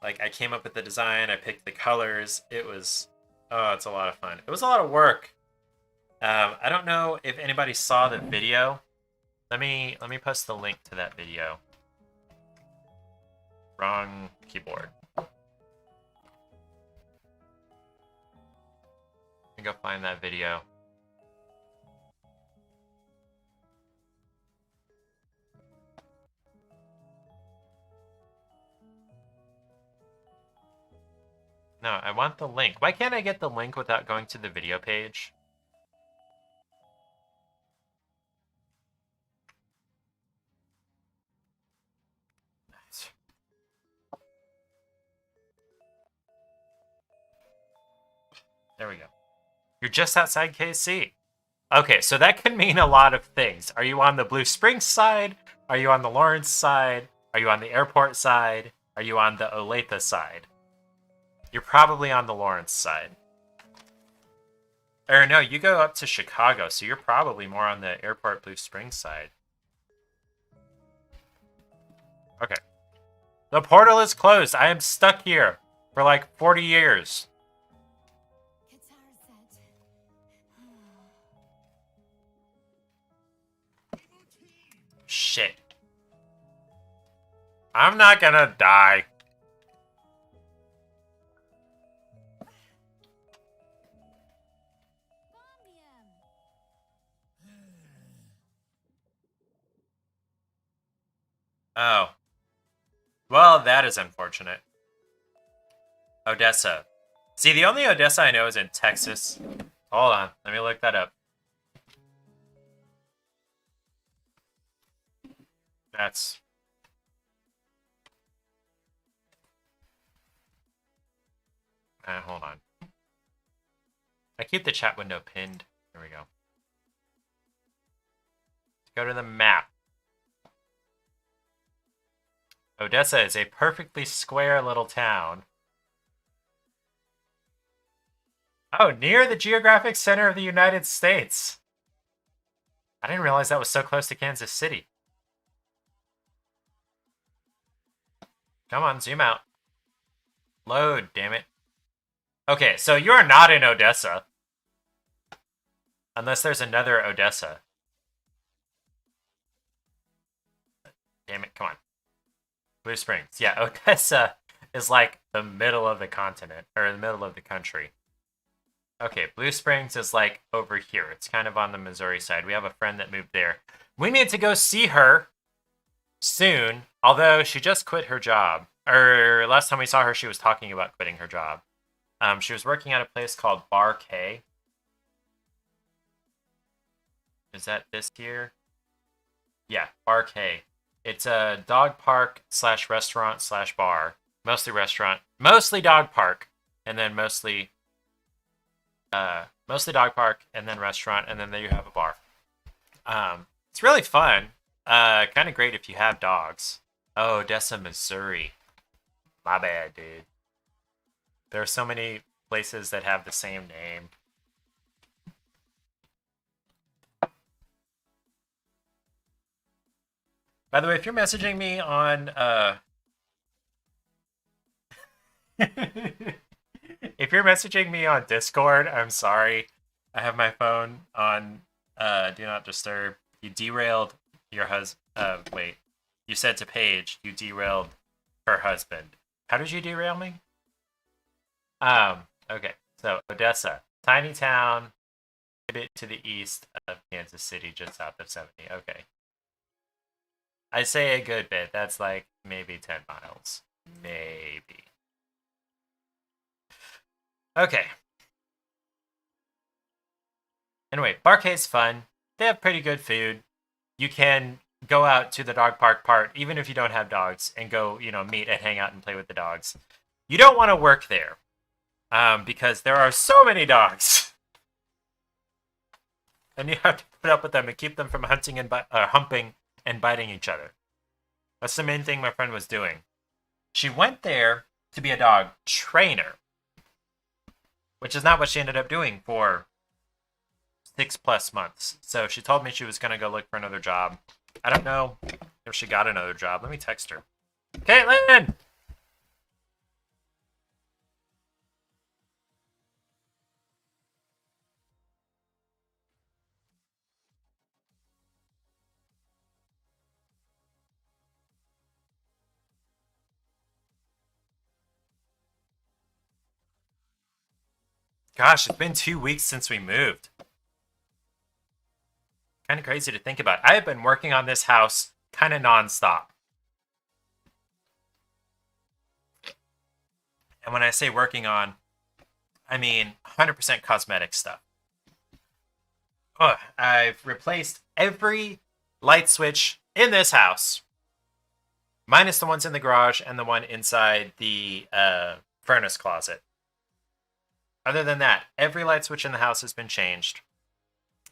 Speaker 1: Like, I came up with the design, I picked the colors. It was... oh, it's a lot of fun. It was a lot of work. I don't know if anybody saw the video. Let me post the link to that video. Wrong keyboard. Let me go find that video. No, I want the link. Why can't I get the link without going to the video page? There we go. You're just outside KC. Okay, so that can mean a lot of things. Are you on the Blue Springs side? Are you on the Lawrence side? Are you on the airport side? Are you on the Olathe side? You're probably on the Lawrence side. Or no, you go up to Chicago, so you're probably more on the airport Blue Springs side. Okay. The portal is closed. I am stuck here for like 40 years. Shit. I'm not gonna die. Oh. Well, that is unfortunate. Odessa. See, the only Odessa I know is in Texas. Hold on. Let me look that up. That's... hold on. I keep the chat window pinned. There we go. Let's go to the map. Odessa is a perfectly square little town. Oh, near the geographic center of the United States. I didn't realize that was so close to Kansas City. Come on, zoom out. Load, damn it. Okay, so you're not in Odessa. Unless there's another Odessa. Damn it, come on. Blue Springs. Yeah, Odessa is like the middle of the continent, or the middle of the country. Okay, Blue Springs is like over here. It's kind of on the Missouri side. We have a friend that moved there. We need to go see her soon, although she just quit her job. Or last time we saw her, she was talking about quitting her job. She was working at a place called Bar K. Is that this here? Yeah, Bar K. It's a dog park / restaurant / bar. Mostly restaurant. Mostly dog park. And then mostly dog park and then restaurant. And then there you have a bar. It's really fun. Kind of great if you have dogs. Oh, Odessa, Missouri. My bad, dude. There are so many places that have the same name. By the way, if you're messaging me on if you're messaging me on Discord, I'm sorry. I have my phone on do not disturb. You derailed your husband. Wait. You said to Paige you derailed her husband. How did you derail me? Okay. So Odessa, tiny town, a bit to the east of Kansas City, just south of 70. Okay. I say a good bit. That's like maybe 10 miles. Maybe. Okay. Anyway, Barcade's fun. They have pretty good food. You can go out to the dog park part, even if you don't have dogs, and go, meet and hang out and play with the dogs. You don't want to work there, because there are so many dogs. And you have to put up with them and keep them from humping and biting each other. That's the main thing my friend was doing. She went there to be a dog trainer, which is not what she ended up doing for 6+ months. So she told me she was going to go look for another job. I don't know if she got another job. Let me text her. Caitlin! Gosh, it's been 2 weeks since we moved. Kind of crazy to think about. I have been working on this house kind of nonstop. And when I say working on, I mean 100% cosmetic stuff. Oh, I've replaced every light switch in this house, minus the ones in the garage and the one inside the furnace closet. Other than that, every light switch in the house has been changed.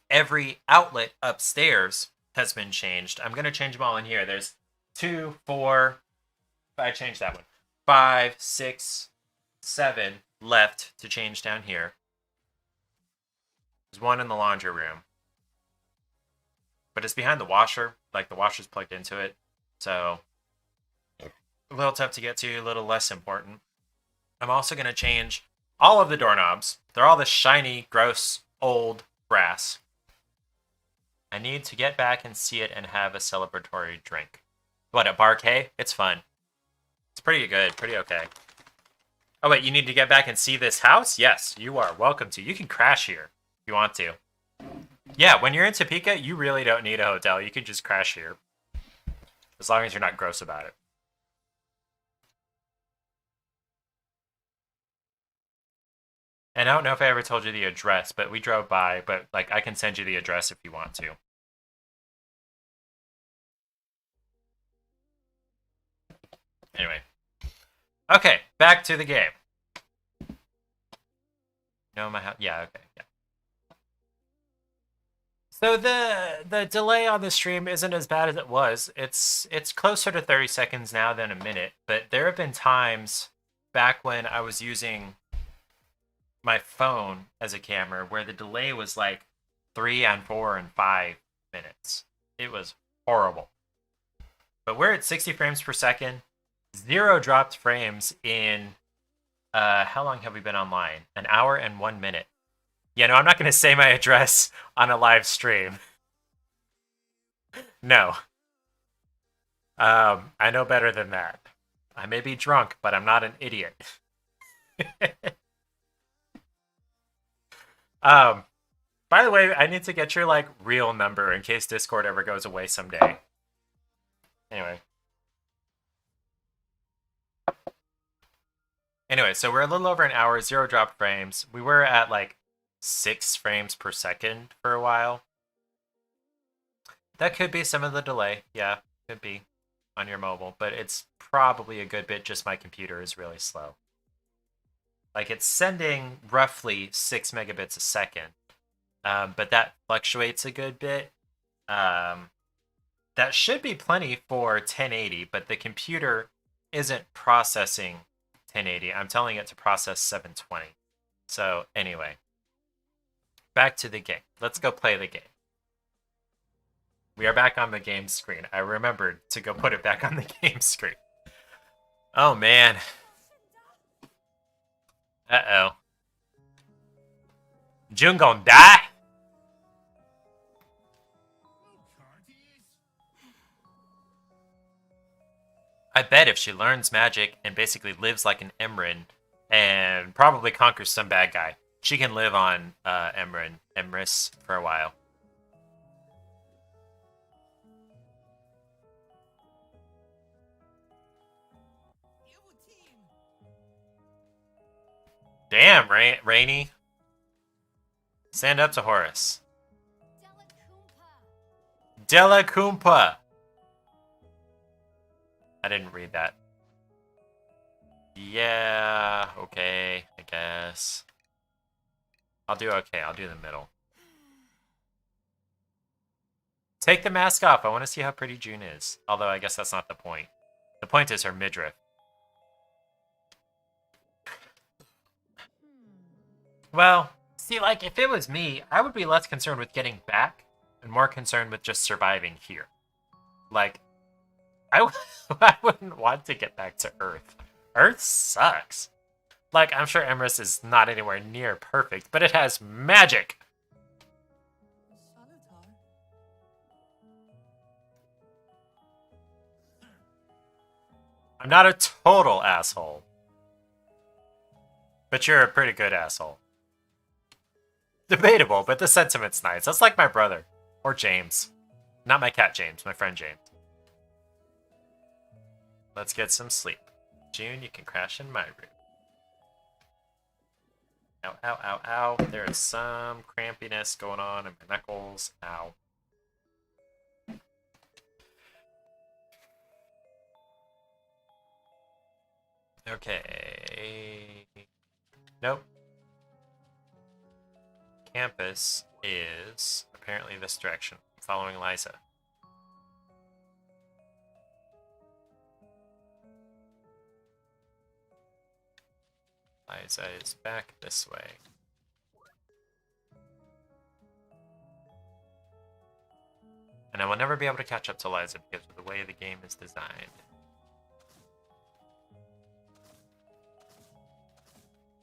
Speaker 1: Every outlet upstairs has been changed. I'm going to change them all in here. There's 2, 4, I changed that one. 5, 6, 7 left to change down here. There's one in the laundry room. But it's behind the washer. Like, the washer's plugged into it. So, a little tough to get to, a little less important. I'm also going to change all of the doorknobs. They're all this shiny, gross, old brass. I need to get back and see it and have a celebratory drink. What, a barquet? It's fun. It's pretty good, pretty okay. Oh wait, you need to get back and see this house? Yes, you are welcome to. You can crash here if you want to. Yeah, when you're in Topeka, you really don't need a hotel. You can just crash here. As long as you're not gross about it. And I don't know if I ever told you the address, but we drove by, but like I can send you the address if you want to. Anyway. Okay, back to the game. No, my house. Yeah, okay, yeah. So the delay on the stream isn't as bad as it was. It's closer to 30 seconds now than a minute, but there have been times back when I was using my phone as a camera where the delay was like 3 and 4 and 5 minutes. It was horrible. But we're at 60 frames per second, 0 dropped frames in how long have we been online? An hour and 1 minute. Yeah, no, I'm not going to say my address on a live stream. No. I know better than that. I may be drunk, but I'm not an idiot. By the way, I need to get your like real number in case Discord ever goes away someday. Anyway. Anyway, so we're a little over an hour, 0 drop frames. We were at like 6 frames per second for a while. That could be some of the delay. Yeah, could be on your mobile, but it's probably a good bit just my computer is really slow. Like it's sending roughly 6 megabits a second, but that fluctuates a good bit. That should be plenty for 1080, but the computer isn't processing 1080. I'm telling it to process 720. So anyway, back to the game. Let's go play the game. We are back on the game screen. I remembered to go put it back on the game screen. Oh man. Uh-oh. June gonna die? I bet if she learns magic and basically lives like an Emrin and probably conquers some bad guy, she can live on Emrys for a while. Damn, Rainy. Stand up to Horus. Della Kumpa. I didn't read that. Yeah, okay, I guess. I'll do okay, I'll do the middle. Take the mask off. I want to see how pretty June is. Although I guess that's not the point. The point is her midriff. Well, see, like, if it was me, I would be less concerned with getting back and more concerned with just surviving here. Like, I wouldn't want to get back to Earth. Earth sucks. Like, I'm sure Emrys is not anywhere near perfect, but it has magic. I'm not a total asshole. But you're a pretty good asshole. Debatable, but the sentiment's nice. That's like my brother. Or James. Not my cat James, my friend James. Let's get some sleep. June, you can crash in my room. Ow, ow, ow, ow. There is some crampiness going on in my knuckles. Ow. Okay. Nope. campus is apparently this direction. I'm following Liza. Liza is back this way. And I will never be able to catch up to Liza because of the way the game is designed.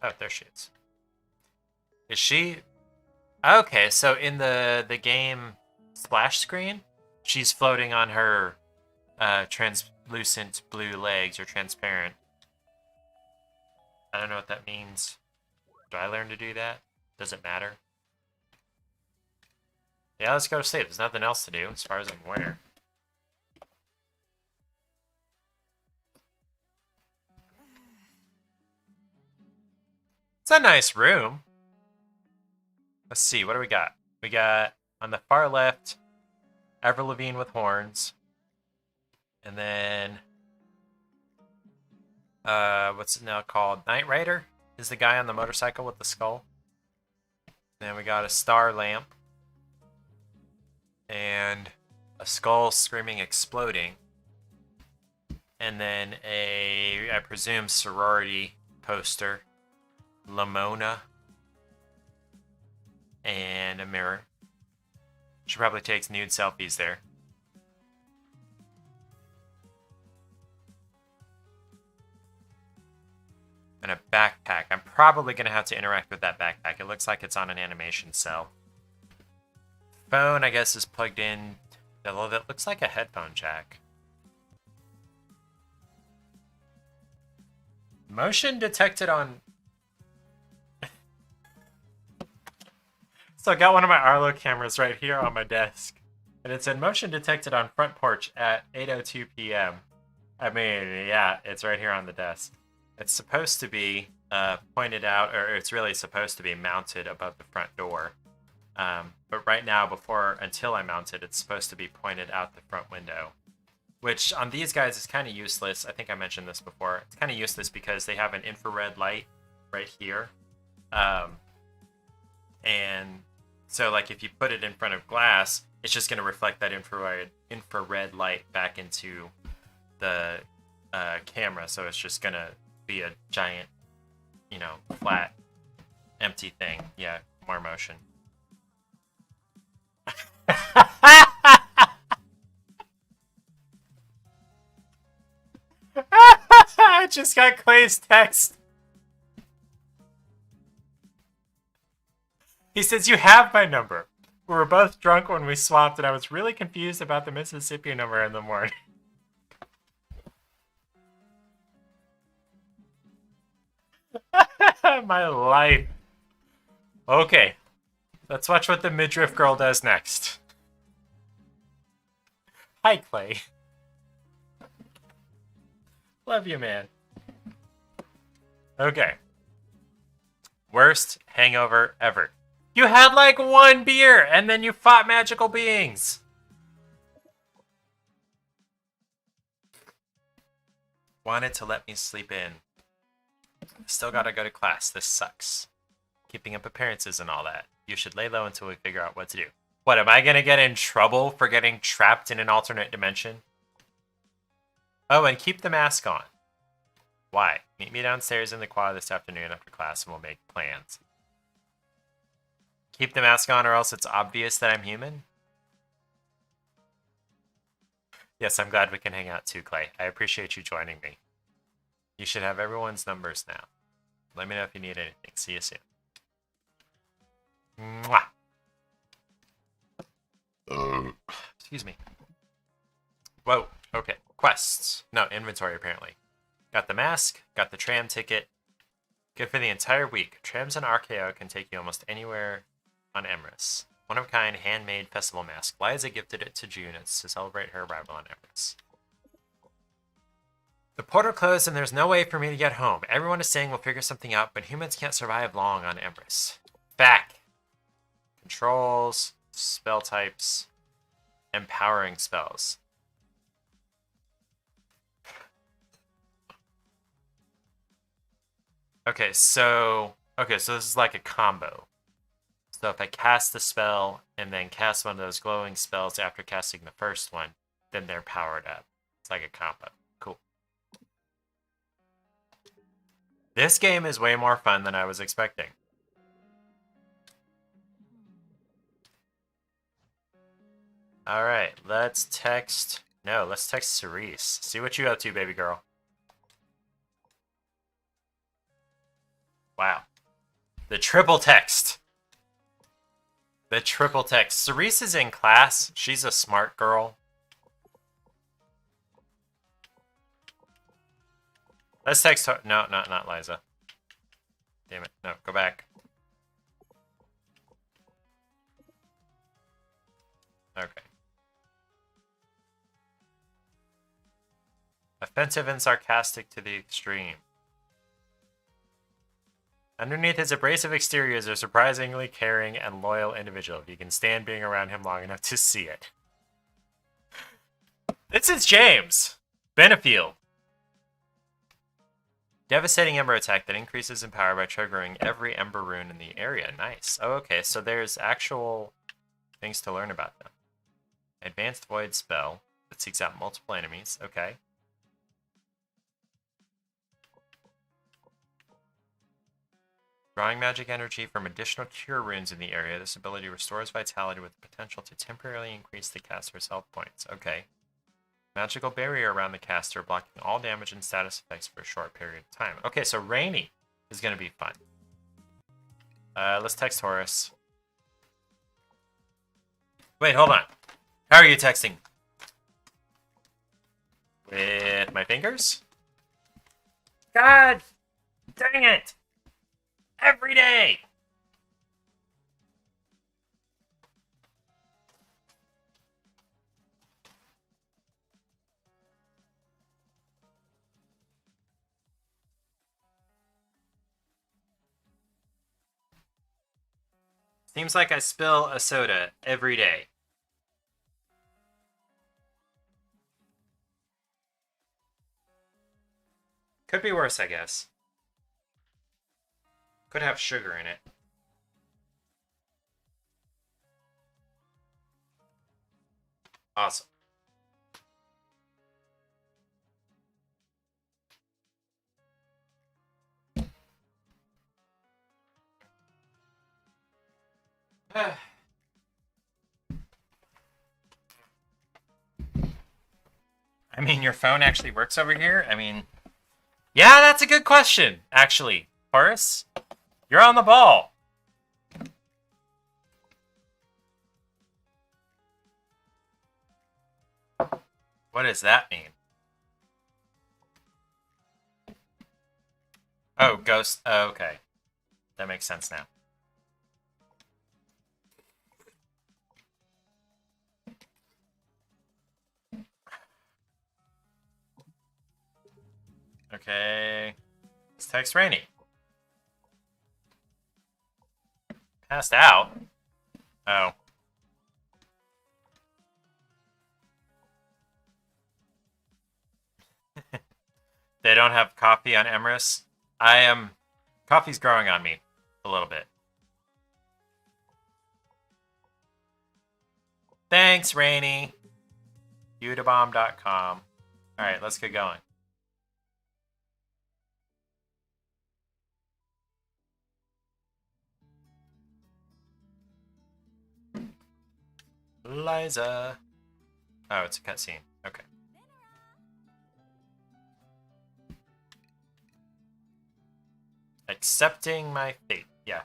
Speaker 1: Oh, there she is. Is she... Okay, so in the game splash screen, she's floating on her translucent blue legs, or transparent. I don't know what that means. Do I learn to do that? Does it matter? Yeah, let's go to sleep. There's nothing else to do, as far as I'm aware. It's a nice room. Let's see, what do we got? We got, on the far left, Avril Lavigne with horns. And then, what's it now called? Knight Rider is the guy on the motorcycle with the skull. Then we got a star lamp. And a skull screaming, exploding. And then a, I presume, sorority poster. Lamona. And a mirror. She probably takes nude selfies there. And a backpack. I'm probably going to have to interact with that backpack. It looks like it's on an animation cell. Phone, I guess, is plugged in. Although that looks like a headphone jack. Motion detected on... So I got one of my Arlo cameras right here on my desk. And it said motion detected on front porch at 8:02 p.m. I mean, yeah, it's right here on the desk. It's supposed to be pointed out, or it's really supposed to be mounted above the front door. But right now, until I mount it, it's supposed to be pointed out the front window. Which, on these guys, is kind of useless. I think I mentioned this before. It's kind of useless because they have an infrared light right here. And so, like, if you put it in front of glass, it's just going to reflect that infrared light back into the camera. So it's just going to be a giant, you know, flat, empty thing. Yeah, more motion. I just got Clay's text. He says, you have my number. We were both drunk when we swapped, and I was really confused about the Mississippi number in the morning. My life. Okay. Let's watch what the midriff girl does next. Hi, Clay. Love you, man. Okay. Worst hangover ever. You had like one beer, and then you fought magical beings. Wanted to let me sleep in. Still gotta go to class. This sucks. Keeping up appearances and all that. You should lay low until we figure out what to do. What, am I gonna get in trouble for getting trapped in an alternate dimension? Oh, and keep the mask on. Why? Meet me downstairs in the quad this afternoon after class and we'll make plans. Keep the mask on or else it's obvious that I'm human? Yes, I'm glad we can hang out too, Clay. I appreciate you joining me. You should have everyone's numbers now. Let me know if you need anything. See you soon. Mwah! Excuse me. Whoa, okay. Quests. No, inventory apparently. Got the mask, got the tram ticket. Good for the entire week. Trams and RKO can take you almost anywhere on Emrys. One-of-a-kind, handmade festival mask. Liza gifted it to June to celebrate her arrival on Emrys. The portal closed and there's no way for me to get home. Everyone is saying we'll figure something out, but humans can't survive long on Emrys. Back. Controls, spell types, empowering spells. Okay, so this is like a combo. So if I cast the spell and then cast one of those glowing spells after casting the first one, then they're powered up. It's like a combo. Cool. This game is way more fun than I was expecting. All right, let's text Cerise. See what you up to, baby girl. Wow. The triple text. The triple text. Cerise is in class. She's a smart girl. Let's text her. No, not Liza. Damn it. No, go back. Okay. Offensive and sarcastic to the extreme. Underneath his abrasive exterior is a surprisingly caring and loyal individual. If you can stand being around him long enough to see it. This is James Benefield. Devastating Ember attack that increases in power by triggering every Ember rune in the area. Nice. Oh, okay, so there's actual things to learn about them. Advanced Void spell that seeks out multiple enemies. Okay. Drawing magic energy from additional cure runes in the area, this ability restores vitality with the potential to temporarily increase the caster's health points. Okay. Magical barrier around the caster, blocking all damage and status effects for a short period of time. Okay, so Rainy is going to be fun. Let's text Horace. Wait, hold on. How are you texting? With my fingers? God dang it! Every day! Seems like I spill a soda every day. Could be worse, I guess. Could have sugar in it. Awesome. I mean, your phone actually works over here? I mean, yeah, that's a good question, actually. Horace, you're on the ball. What does that mean? Oh, ghost. Oh, okay. That makes sense now. Okay. Let's text Rainy. Passed out? Oh. They don't have coffee on Emrys? Coffee's growing on me a little bit. Thanks, Rainy. Udabomb.com. Alright, let's get going. Liza. Oh, it's a cutscene. Okay. Accepting my fate. Yeah.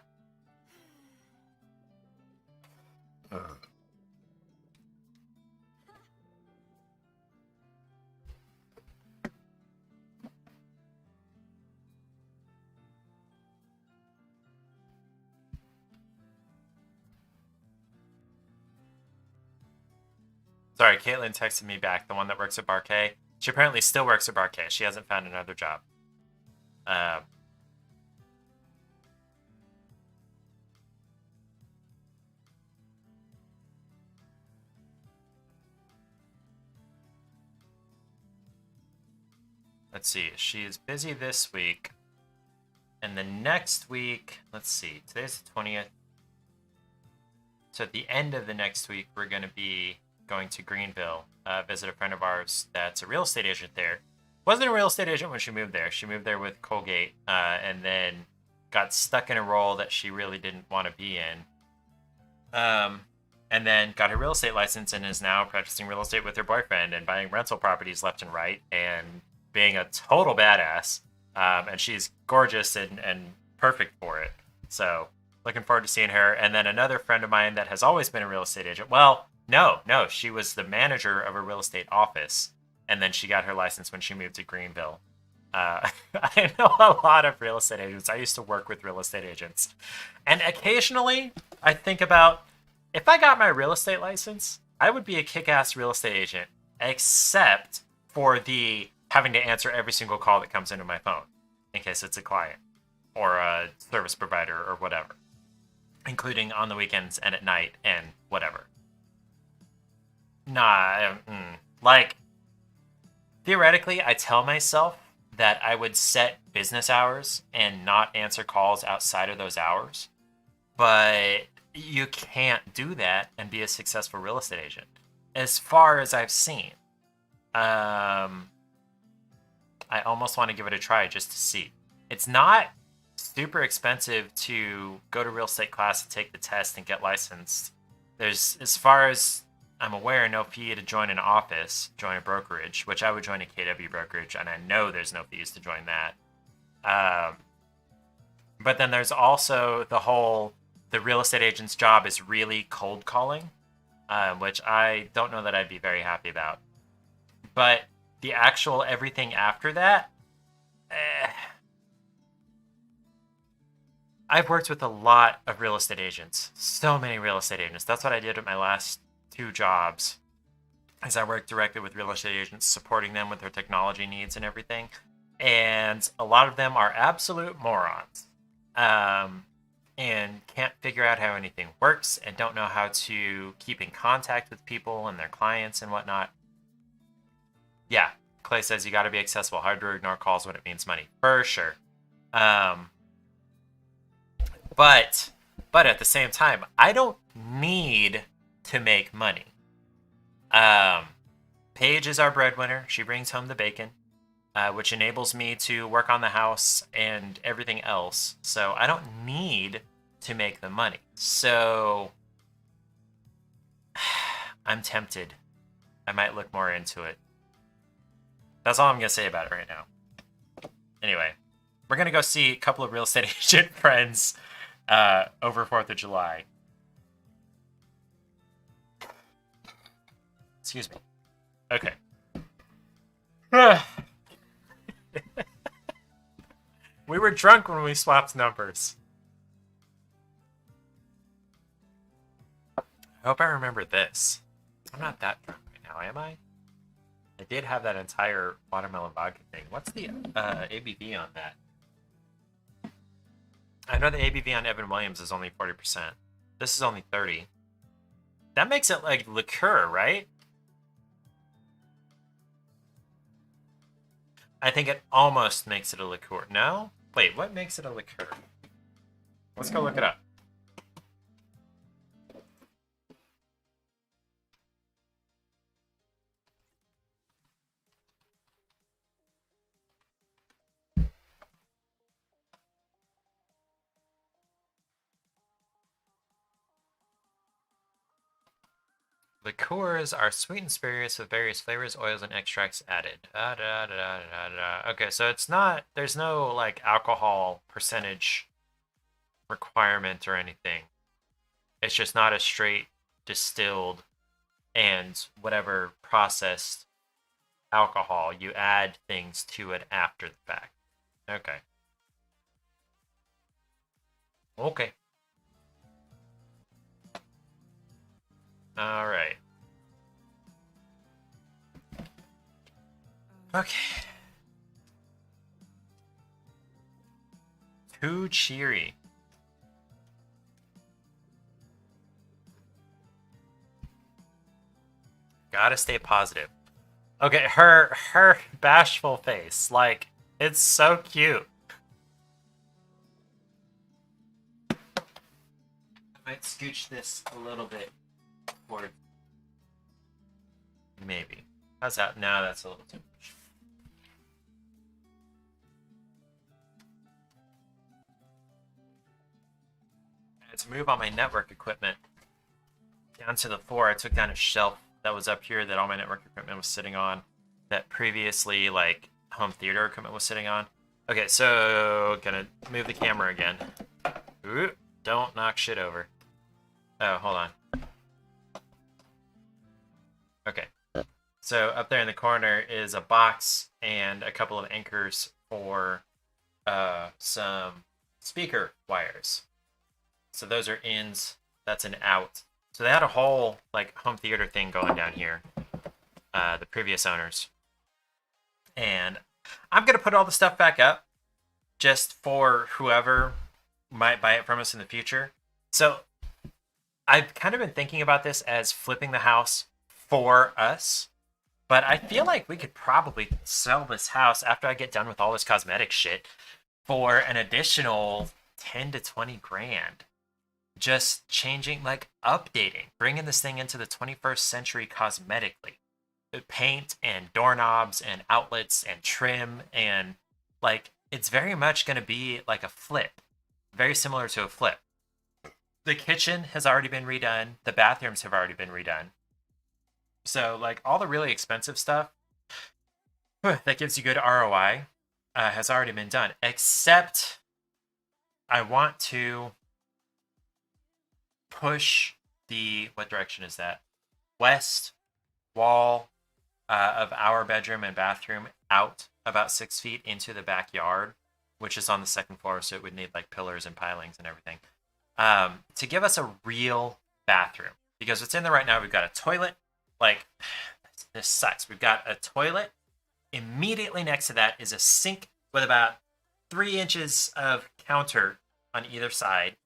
Speaker 1: Sorry, Caitlin texted me back, the one that works at Barquet. She apparently still works at Barquet. She hasn't found another job. Let's see. She is busy this week. And the next week, let's see. Today's the 20th. So at the end of the next week, we're going to be going to Greenville, visit a friend of ours that's a real estate agent there. Wasn't a real estate agent when she moved there. She moved there with Colgate, and then got stuck in a role that she really didn't want to be in. And then got her real estate license and is now practicing real estate with her boyfriend and buying rental properties left and right and being a total badass. And she's gorgeous and perfect for it. So looking forward to seeing her. And then another friend of mine that has always been a real estate agent. Well, no, she was the manager of a real estate office. And then she got her license when she moved to Greenville. I know a lot of real estate agents. I used to work with real estate agents. And occasionally I think about, if I got my real estate license, I would be a kick-ass real estate agent, except for the having to answer every single call that comes into my phone, in case it's a client or a service provider or whatever, including on the weekends and at night and whatever. Like, theoretically, I tell myself that I would set business hours and not answer calls outside of those hours, but you can't do that and be a successful real estate agent, as far as I've seen. I almost want to give it a try just to see. It's not super expensive to go to real estate class and take the test and get licensed. There's, as far as I'm aware, no fee to join an office, join a brokerage, which I would join a KW brokerage, and I know there's no fees to join that. But then there's also the real estate agent's job is really cold calling, which I don't know that I'd be very happy about. But the actual everything after that, I've worked with a lot of real estate agents. So many real estate agents. That's what I did at my last 2 jobs, is I worked directly with real estate agents, supporting them with their technology needs and everything. And a lot of them are absolute morons. And can't figure out how anything works and don't know how to keep in contact with people and their clients and whatnot. Yeah, Clay says you got to be accessible. Hard to ignore calls when it means money. For sure. But at the same time, I don't need to make money. Paige is our breadwinner. She brings home the bacon, which enables me to work on the house and everything else. So I don't need to make the money. So I'm tempted. I might look more into it. That's all I'm going to say about it right now. Anyway, we're going to go see a couple of real estate agent friends over 4th of July. Excuse me. Okay. We were drunk when we swapped numbers. I hope I remember this. I'm not that drunk right now, am I? I did have that entire watermelon vodka thing. What's the ABV on that? I know the ABV on Evan Williams is only 40%. This is only 30. That makes it like liqueur, right? I think it almost makes it a liqueur. No? Wait, what makes it a liqueur? Let's go look it up. Liqueurs are sweetened spirits with various flavors, oils, and extracts added. Okay, so it's not, there's no like alcohol percentage requirement or anything. It's just not a straight distilled and whatever processed alcohol. You add things to it after the fact. Okay. Okay. All right. Okay. Too cheery. Gotta stay positive. Okay, her bashful face, like, it's so cute. Might scooch this a little bit forward. Maybe. How's that? No, that's a little too much. I had to move all my network equipment down to the floor. I took down a shelf that was up here that all my network equipment was sitting on, that previously like home theater equipment was sitting on. Okay, so gonna move the camera again. Ooh, don't knock shit over. Oh, hold on. Okay. So up there in the corner is a box and a couple of anchors for some speaker wires. So those are ins. That's an out. So they had a whole like home theater thing going down here. The previous owners. And I'm gonna put all the stuff back up just for whoever might buy it from us in the future. So I've kind of been thinking about this as flipping the house for us, but I feel like we could probably sell this house after I get done with all this cosmetic shit for an additional 10 to 20 grand. Just changing, like updating, bringing this thing into the 21st century cosmetically. Paint and doorknobs and outlets and trim, and like it's very much going to be like a flip, very similar to a flip. The kitchen has already been redone. The bathrooms have already been redone. So like all the really expensive stuff that gives you good ROI has already been done. Except I want to push the, what direction is that? West wall of our bedroom and bathroom out about 6 feet into the backyard, which is on the second floor, so it would need like pillars and pilings and everything, to give us a real bathroom. Because what's in there right now, we've got a toilet. Like, this sucks. We've got a toilet. Immediately next to that is a sink with about 3 inches of counter on either side,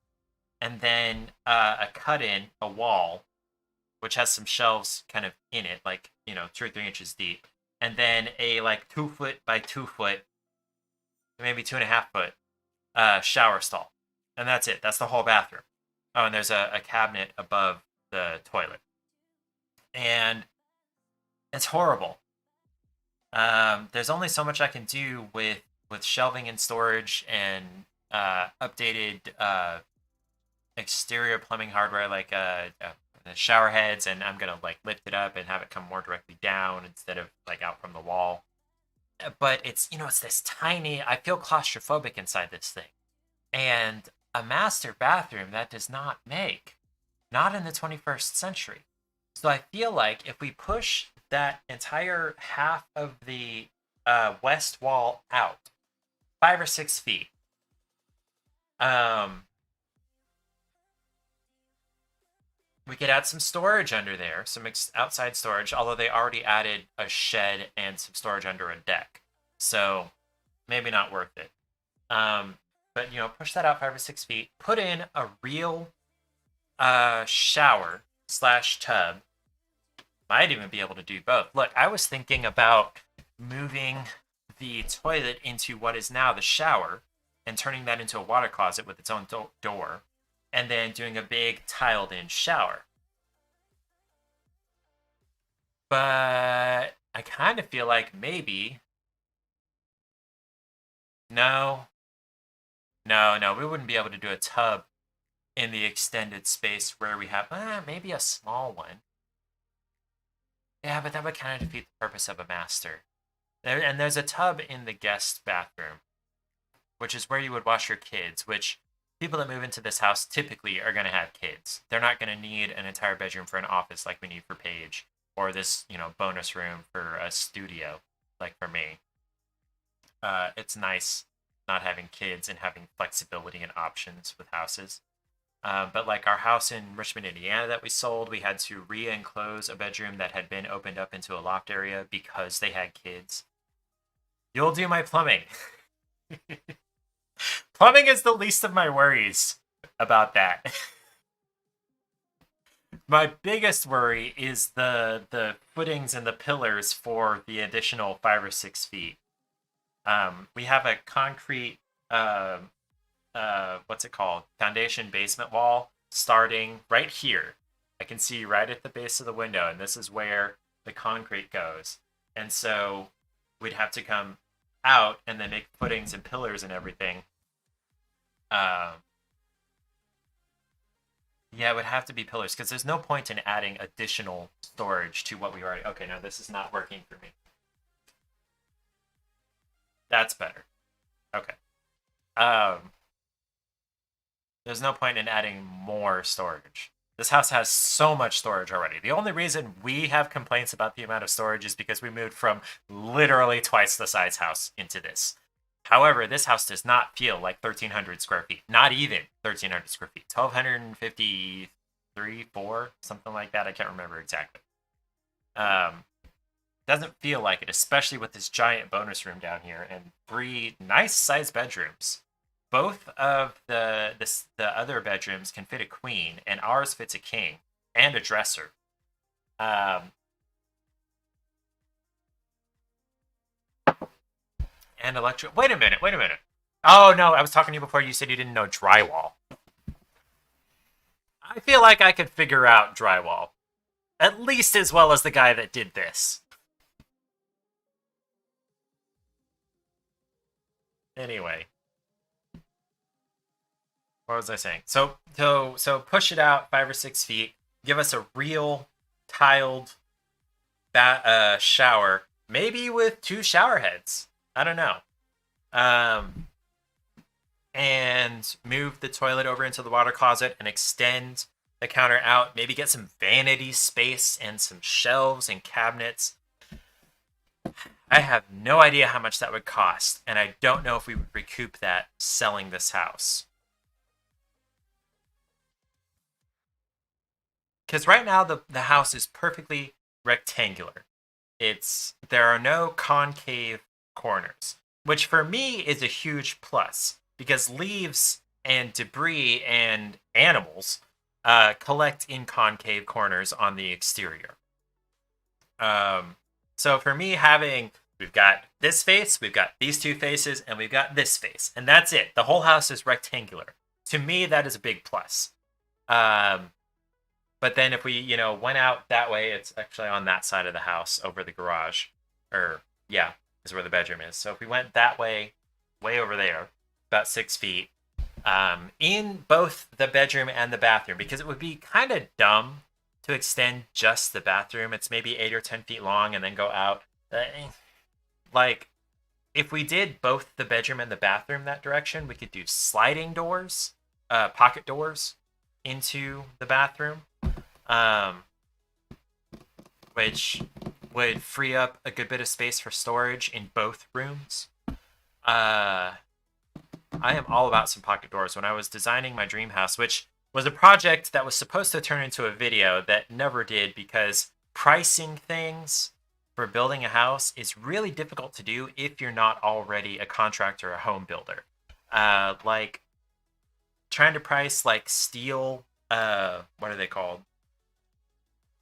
Speaker 1: and then a cut-in, a wall, which has some shelves kind of in it, like, 2 or 3 inches deep, and then a like 2 foot by 2 foot, maybe 2.5 foot shower stall, and that's it. That's the whole bathroom. Oh, and there's a cabinet above the toilet, and it's horrible. There's only so much I can do with shelving and storage and updated exterior plumbing hardware, like the shower heads, and I'm gonna like lift it up and have it come more directly down instead of like out from the wall. But it's it's this tiny. I feel claustrophobic inside this thing, and a master bathroom that does not make, not in the 21st century. So I feel like if we push that entire half of the west wall out 5 or 6 feet, we could add some storage under there, some outside storage, although they already added a shed and some storage under a deck. So maybe not worth it. But, push that out 5 or 6 feet, put in a real shower / tub. Might even be able to do both. Look, I was thinking about moving the toilet into what is now the shower and turning that into a water closet with its own door, and then doing a big tiled-in shower. But I kind of feel like maybe... No, we wouldn't be able to do a tub in the extended space where we have maybe a small one. Yeah, but that would kind of defeat the purpose of a master. There's a tub in the guest bathroom, which is where you would wash your kids, which people that move into this house typically are going to have kids. They're not going to need an entire bedroom for an office like we need for Paige, or this, bonus room for a studio like for me. It's nice not having kids and having flexibility and options with houses. But like our house in Richmond, Indiana that we sold, we had to re-enclose a bedroom that had been opened up into a loft area because they had kids. You'll do my plumbing. Plumbing is the least of my worries about that. My biggest worry is the footings and the pillars for the additional 5 or 6 feet. We have a concrete, what's it called? Foundation basement wall. starting right here. I can see right at the base of the window, and this is where the concrete goes. And so we'd have to come out and then make footings and pillars and everything. Um, yeah, it would have to be pillars because there's no point in adding additional storage to what we already. Okay, no, this is not working for me. That's better. Okay. Um, there's no point in adding more storage. This house has so much storage already. The only reason we have complaints about the amount of storage is because we moved from literally twice the size house into this. However, this house does not feel like 1,300 square feet. Not even 1,300 square feet. 1,253, 4, something like that. I can't remember exactly. Um, doesn't feel like it, especially with this giant bonus room down here and 3 nice sized bedrooms. Both of the other bedrooms can fit a queen, and ours fits a king and a dresser. Um, and electric. Wait a minute. Wait a minute. Oh no, I was talking to you before. You said you didn't know drywall. I feel like I could figure out drywall at least as well as the guy that did this. Anyway, what was I saying? So push it out 5 or 6 feet. Give us a real tiled shower, maybe with 2 shower heads. I don't know. Um, and move the toilet over into the water closet and extend the counter out. Maybe get some vanity space and some shelves and cabinets. I have no idea how much that would cost, and I don't know if we would recoup that selling this house. Because right now the house is perfectly rectangular. There are no concave corners, which for me is a huge plus because leaves and debris and animals collect in concave corners on the exterior. Um, so for me, we've got this face, we've got these 2 faces, and we've got this face, and that's it. The whole house is rectangular. To me, that is a big plus. Um, but then if we, went out that way, it's actually on that side of the house over the garage, or yeah, is where the bedroom is. So if we went that way over there, about 6 feet, in both the bedroom and the bathroom, because it would be kind of dumb to extend just the bathroom. It's maybe 8 or 10 feet long and then go out. Like, if we did both the bedroom and the bathroom that direction, we could do sliding doors, pocket doors into the bathroom, um, which would free up a good bit of space for storage in both rooms. I am all about some pocket doors. When I was designing my dream house, which was a project that was supposed to turn into a video that never did because pricing things for building a house is really difficult to do if you're not already a contractor or a home builder. Like trying to price like steel, what are they called?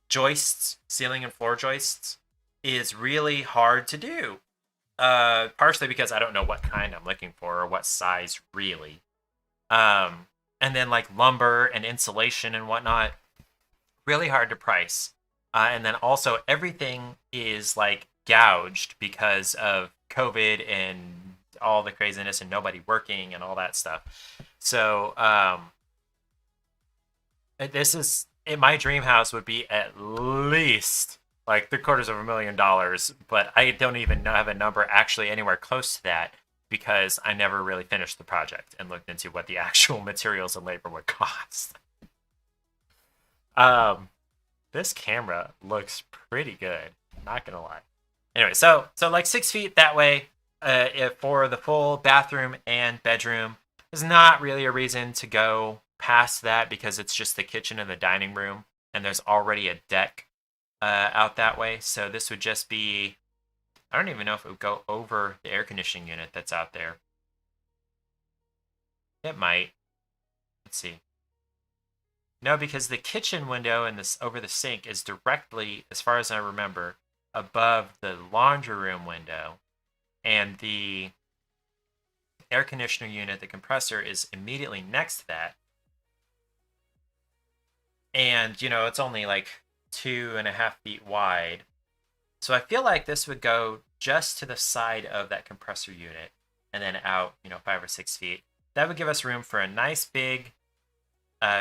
Speaker 1: Joists, ceiling and floor joists, is really hard to do. Partially because I don't know what kind I'm looking for or what size really. And then like lumber and insulation and whatnot, really hard to price. And then also everything is like gouged because of COVID and all the craziness and nobody working and all that stuff. So my dream house would be at least like $750,000, but I don't even have a number actually anywhere close to that because I never really finished the project and looked into what the actual materials and labor would cost. This camera looks pretty good, not gonna lie. Anyway, so like 6 feet that way, for the full bathroom and bedroom. There's not really a reason to go past that because it's just the kitchen and the dining room, and there's already a deck out that way. So this would just be, I don't even know if it would go over the air conditioning unit that's out there. It might. Let's see. No, because the kitchen window and this over the sink is directly, as far as I remember, above the laundry room window, and the air conditioner unit, the compressor, is immediately next to that. And, you know, it's only like 2.5 feet wide. So I feel like this would go just to the side of that compressor unit and then out, you know, 5 or 6 feet. That would give us room for a nice big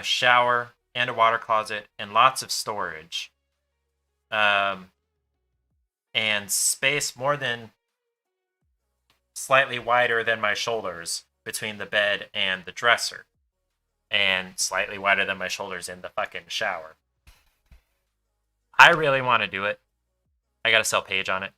Speaker 1: shower and a water closet and lots of storage. And space more than slightly wider than my shoulders between the bed and the dresser. And slightly wider than my shoulders in the fucking shower. I really want to do it. I gotta sell Paige on it.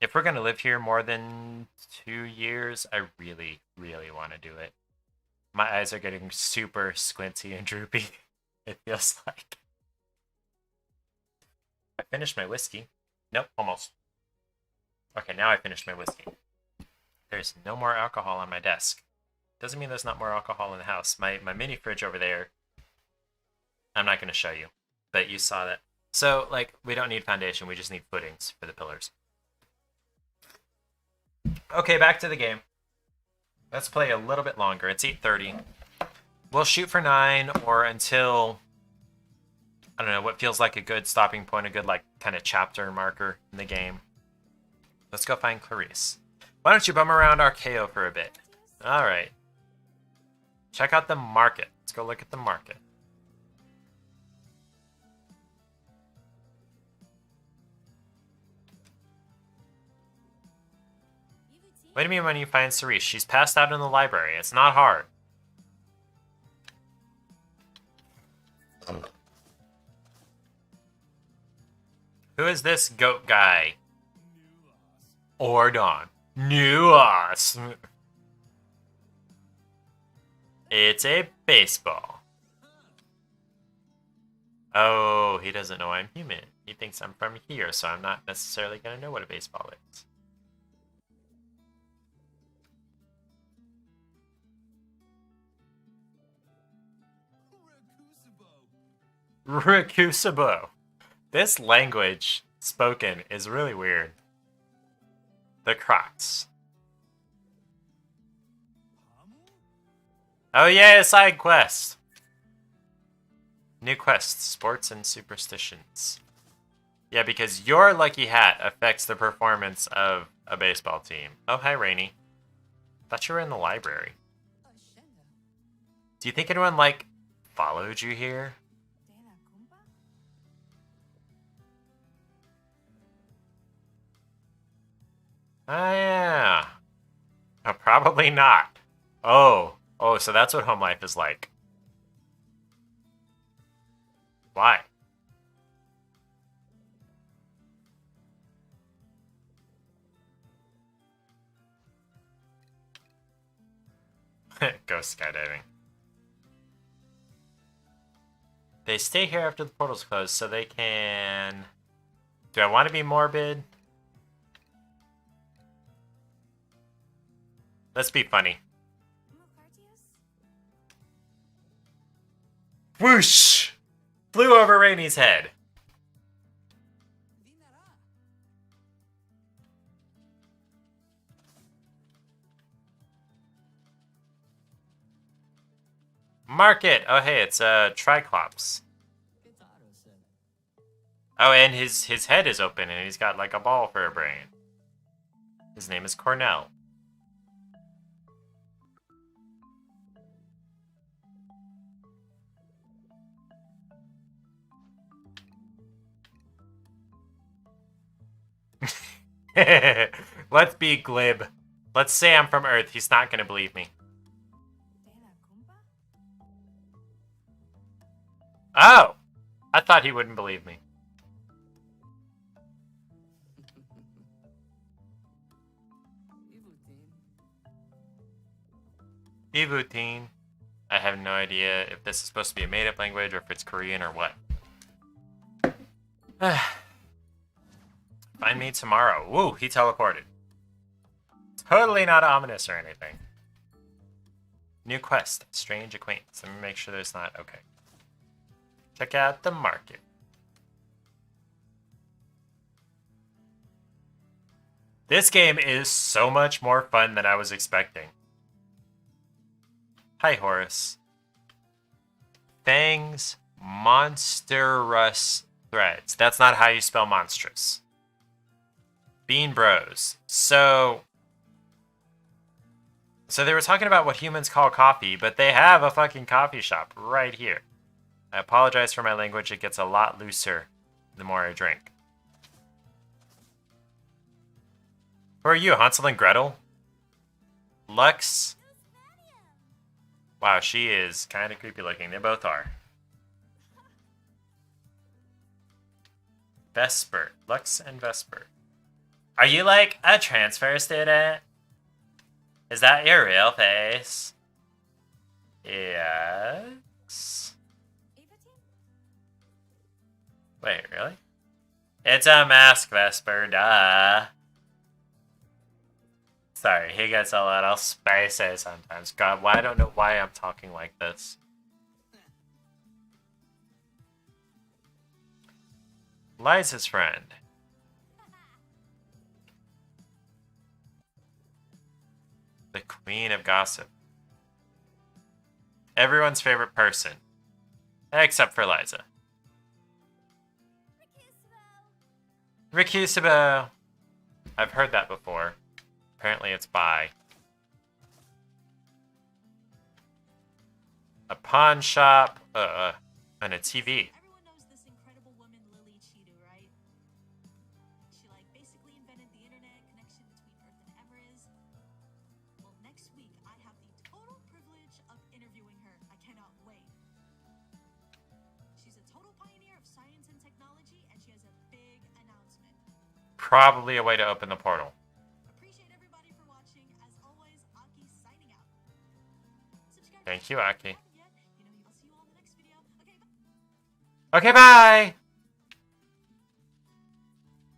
Speaker 1: If we're gonna live here more than 2 years, I really, really want to do it. My eyes are getting super squinty and droopy. It feels like. I finished my whiskey. Nope, almost. Okay, now I finished my whiskey. There's no more alcohol on my desk. Doesn't mean there's not more alcohol in the house. My mini fridge over there, I'm not going to show you, but you saw that. So, like, we don't need foundation. We just need footings for the pillars. Okay, back to the game. Let's play a little bit longer. It's 8:30. We'll shoot for 9 or until, I don't know, what feels like a good stopping point, a good, like, kind of chapter marker in the game. Let's go find Clarice. Why don't you bum around Archaeo for a bit? All right. Check out the market. Let's go look at the market. What do you mean when you find Cerise? She's passed out in the library. It's not hard. Who is this goat guy? Ordon. Nuas. It's a baseball. Oh, he doesn't know I'm human. He thinks I'm from here, so I'm not necessarily going to know what a baseball is. Rekusabo. This language spoken is really weird. The Crocs. Oh yeah, side quest. New quests, sports and superstitions. Yeah, because your lucky hat affects the performance of a baseball team. Oh, hi, Rainy. Thought you were in the library. Do you think anyone, like, followed you here? Oh, yeah. Oh, probably not. Oh, so that's what home life is like. Why? Go skydiving. They stay here after the portal's closed so they can... Do I want to be morbid? Let's be funny. Whoosh! Flew over Rainy's head. Market! Oh, hey, it's Triclops. Oh, and his head is open and he's got like a ball for a brain. His name is Cornell. Let's be glib. Let's say I'm from Earth. He's not gonna believe me. Oh! I thought he wouldn't believe me. Ivutin. I have no idea if this is supposed to be a made-up language or if it's Korean or what. Find me tomorrow. Woo, he teleported. Totally not ominous or anything. New quest. Strange acquaintance. Let me make sure there's not... Okay. Check out the market. This game is so much more fun than I was expecting. Hi, Horace. Fangs monstrous threads. That's not how you spell monstrous. Bean Bros. So they were talking about what humans call coffee, but they have a fucking coffee shop right here. I apologize for my language. It gets a lot looser the more I drink. Who are you, Hansel and Gretel? Lux? Wow, she is kind of creepy looking. They both are. Vesper. Lux and Vesper. Are you like a transfer student? Is that your real face? Yes. Wait, really? It's a mask, Vesper, duh. Sorry, he gets a little spicy sometimes. God, I don't know why I'm talking like this. Liza's friend. The queen of gossip. Everyone's favorite person. Except for Liza. Rikusubo. I've heard that before. Apparently it's bi. A pawn shop, and a TV.
Speaker 2: Everyone knows this incredible woman, Lily Chidu, right? She, basically invented the internet connection between Earth and Everest. Well, next week, I have the total privilege of interviewing her. I cannot wait. She's a total pioneer of science and technology, and she has a big announcement.
Speaker 1: Probably a way to open the portal. Thank you, Aki. Okay, bye!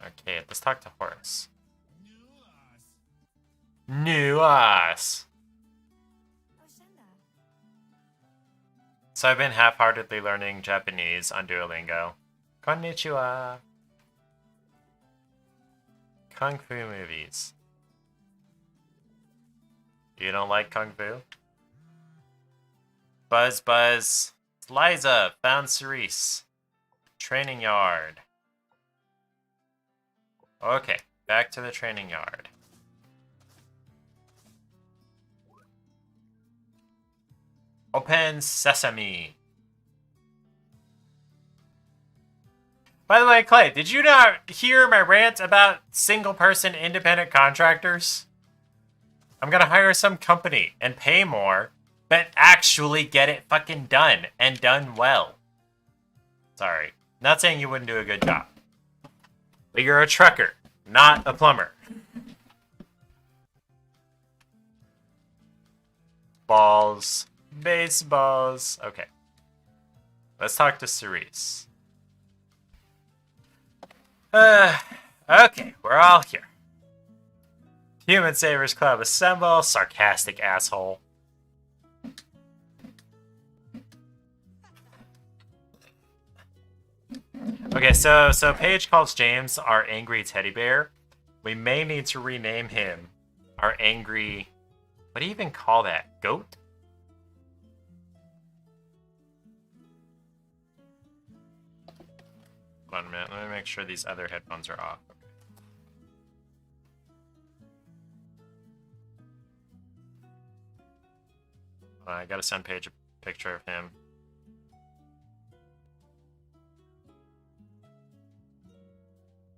Speaker 1: Okay, let's talk to Horace. New us. So I've been half-heartedly learning Japanese on Duolingo. Konnichiwa. Kung Fu movies. You don't like Kung Fu? Buzz, buzz. Liza found Cerise. Training yard. Okay, back to the training yard. Open sesame. By the way, Clay, did you not hear my rant about single-person independent contractors? I'm gonna hire some company and pay more, but actually get it fucking done, and done well. Sorry. Not saying you wouldn't do a good job. But you're a trucker, not a plumber. Balls. Baseballs. Okay. Let's talk to Cerise. Okay, we're all here. Human Savers Club assemble, sarcastic asshole. Okay, so Paige calls James our angry teddy bear. We may need to rename him our angry... What do you even call that? Goat? Hold on a minute. Let me make sure these other headphones are off. Okay. I gotta send Paige a picture of him.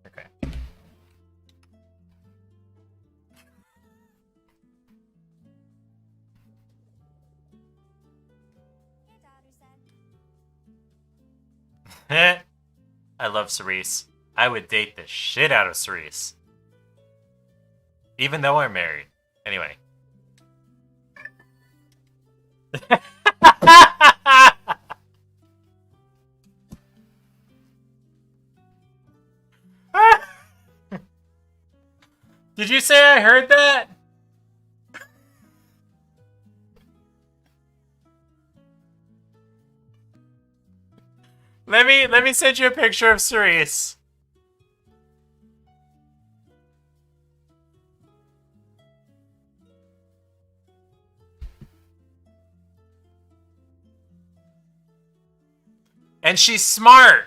Speaker 1: Okay. I love Cerise. I would date the shit out of Cerise. Even though I'm married. Anyway. Did you say I heard that? Let me send you a picture of Cerise. And she's smart!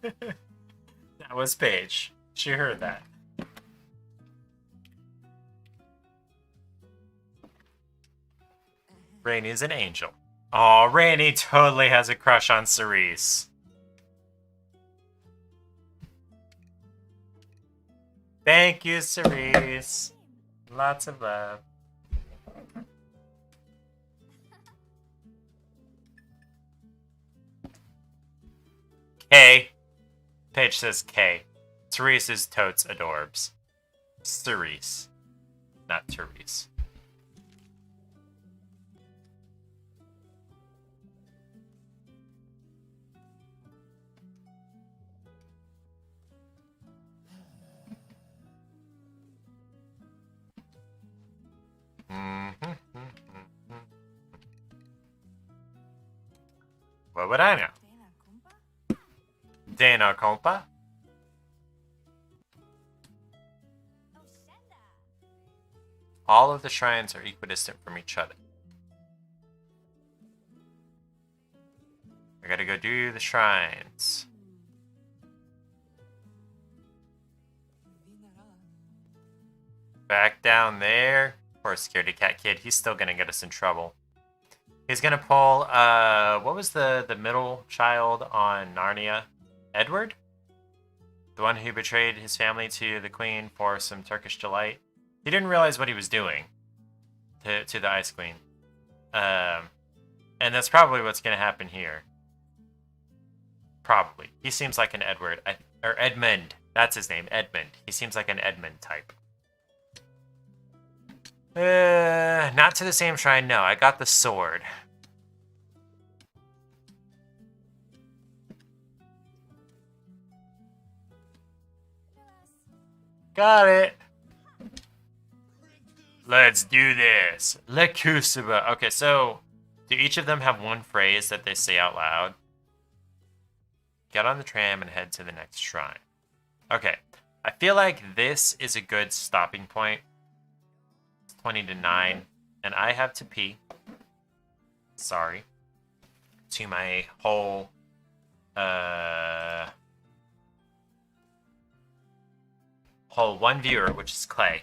Speaker 1: That was Paige. She heard that. Rainey's an angel. Oh, Rainey totally has a crush on Cerise. Thank you, Cerise. Lots of love. K. Paige says K. Cerise is totes adorbs. Cerise. Not Therese. What would I know? Dana compa? All of the shrines are equidistant from each other. I gotta go do the shrines. Back down there. Poor scaredy cat kid. He's still gonna get us in trouble. He's gonna pull, what was the middle child on Narnia? Edward? The one who betrayed his family to the queen for some Turkish delight. He didn't realize what he was doing to the Ice Queen. And that's probably what's gonna happen here. Probably. He seems like an Edward. Or Edmund. That's his name, Edmund. He seems like an Edmund type. Not to the same shrine, no. I got the sword. Got it. Let's do this. Le Kusuba. Okay, so do each of them have one phrase that they say out loud? Get on the tram and head to the next shrine. Okay, I feel like this is a good stopping point. 20 to 9, and I have to pee. Sorry. To my whole, whole one viewer, which is Clay.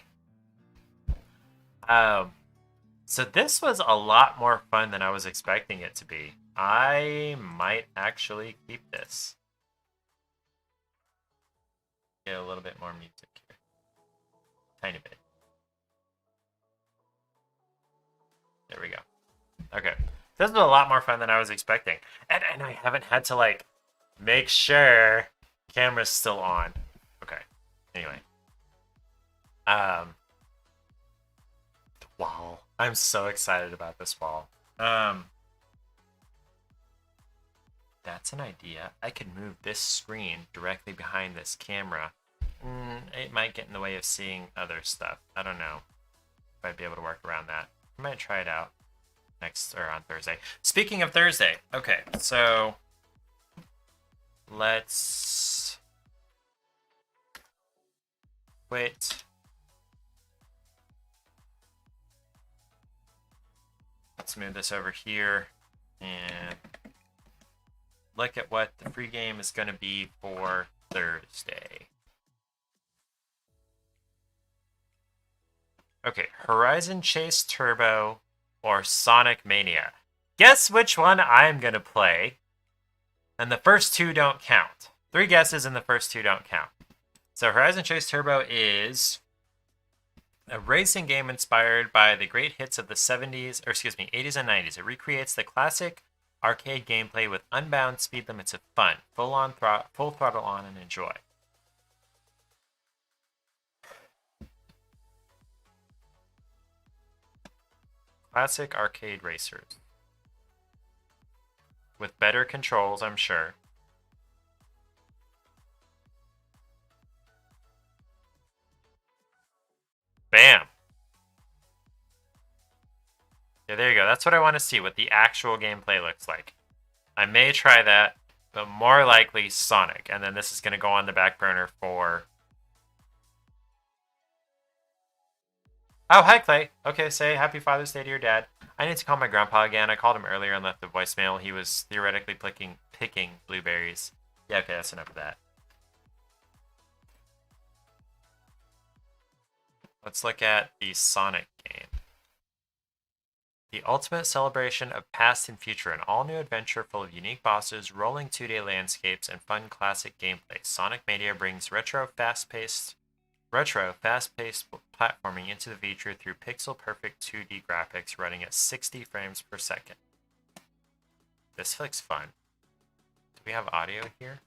Speaker 1: So this was a lot more fun than I was expecting it to be. I might actually keep this. Get a little bit more music here. Tiny bit. There we go. Okay. This was a lot more fun than I was expecting. And I haven't had to, like, make sure camera's still on. Okay. Anyway. The wall. I'm so excited about this wall. That's an idea. I could move this screen directly behind this camera. It might get in the way of seeing other stuff. I don't know if I'd be able to work around that. I might try it out next or on Thursday. Speaking of Thursday, okay, so let's quit. Let's move this over here and look at what the free game is going to be for Thursday. Okay, Horizon Chase Turbo or Sonic Mania. Guess which one I'm going to play. And the first two don't count. 3 guesses and the first 2 don't count. So Horizon Chase Turbo is a racing game inspired by the great hits of the 70s, or excuse me, 80s and 90s. It recreates the classic arcade gameplay with unbound speed limits of fun. Full throttle on and enjoy. Classic arcade racers. With better controls, I'm sure. Bam! Yeah, there you go. That's what I want to see, what the actual gameplay looks like. I may try that, but more likely Sonic. And then this is going to go on the back burner for... Oh, hi, Clay. Okay, say happy Father's Day to your dad. I need to call my grandpa again. I called him earlier and left a voicemail. He was theoretically picking blueberries. Yeah, okay, that's enough of that. Let's look at the Sonic game. The ultimate celebration of past and future, an all-new adventure full of unique bosses, rolling 2D landscapes, and fun classic gameplay. Sonic Mania brings fast-paced platforming into the feature through pixel-perfect 2D graphics running at 60 frames per second. This looks fun. Do we have audio here?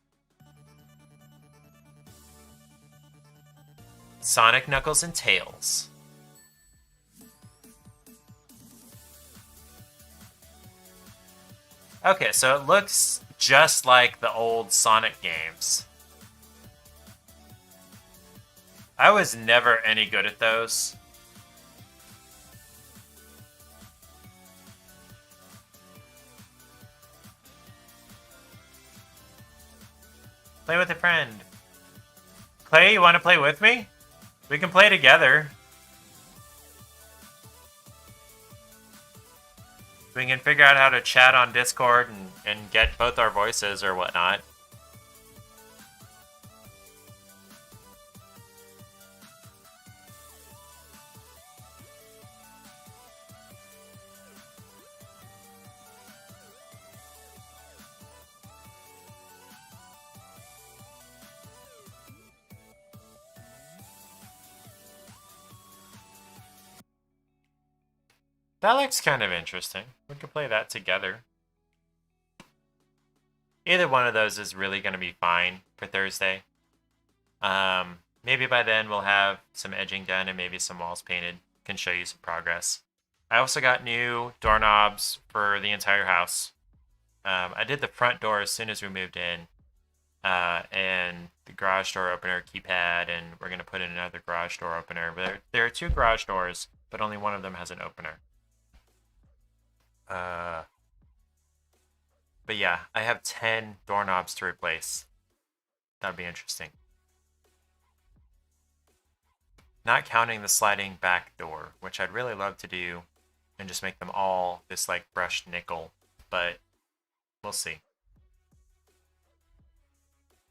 Speaker 1: Sonic, Knuckles, and Tails. Okay, so it looks just like the old Sonic games. I was never any good at those. Play with a friend. Clay, you want to play with me? We can play together. We can figure out how to chat on Discord and get both our voices or whatnot. That looks kind of interesting. We could play that together. Either one of those is really going to be fine for Thursday. Maybe by then we'll have some edging done and maybe some walls painted. Can show you some progress. I also got new doorknobs for the entire house. I did the front door as soon as we moved in. And the garage door opener keypad, and we're going to put in another garage door opener. There are two garage doors, but only one of them has an opener. But yeah, I have 10 doorknobs to replace. That'd be interesting. Not counting the sliding back door, which I'd really love to do and just make them all this like brushed nickel, but we'll see.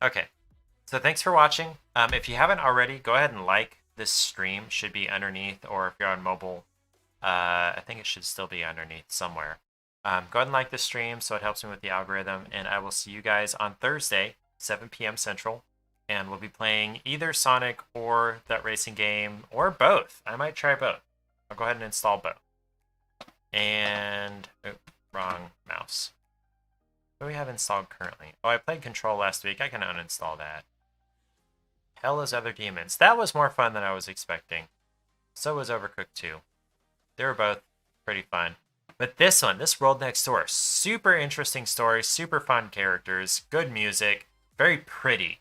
Speaker 1: Okay, so thanks for watching. If you haven't already, go ahead and like this stream. Should be underneath, or if you're on mobile, I think it should still be underneath somewhere. Go ahead and like this stream so it helps me with the algorithm, and I will see you guys on Thursday, 7 p.m. Central, and we'll be playing either Sonic or that racing game, or both. I might try both. I'll go ahead and install both. And, oh, wrong mouse. What do we have installed currently? Oh, I played Control last week. I can uninstall that. Hell is Other Demons. That was more fun than I was expecting. So was Overcooked 2. They were both pretty fun. But this one, this World Next Door, super interesting story, super fun characters, good music, very pretty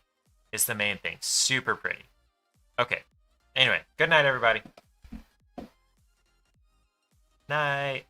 Speaker 1: is the main thing. Super pretty. Okay. Anyway, good night, everybody. Night.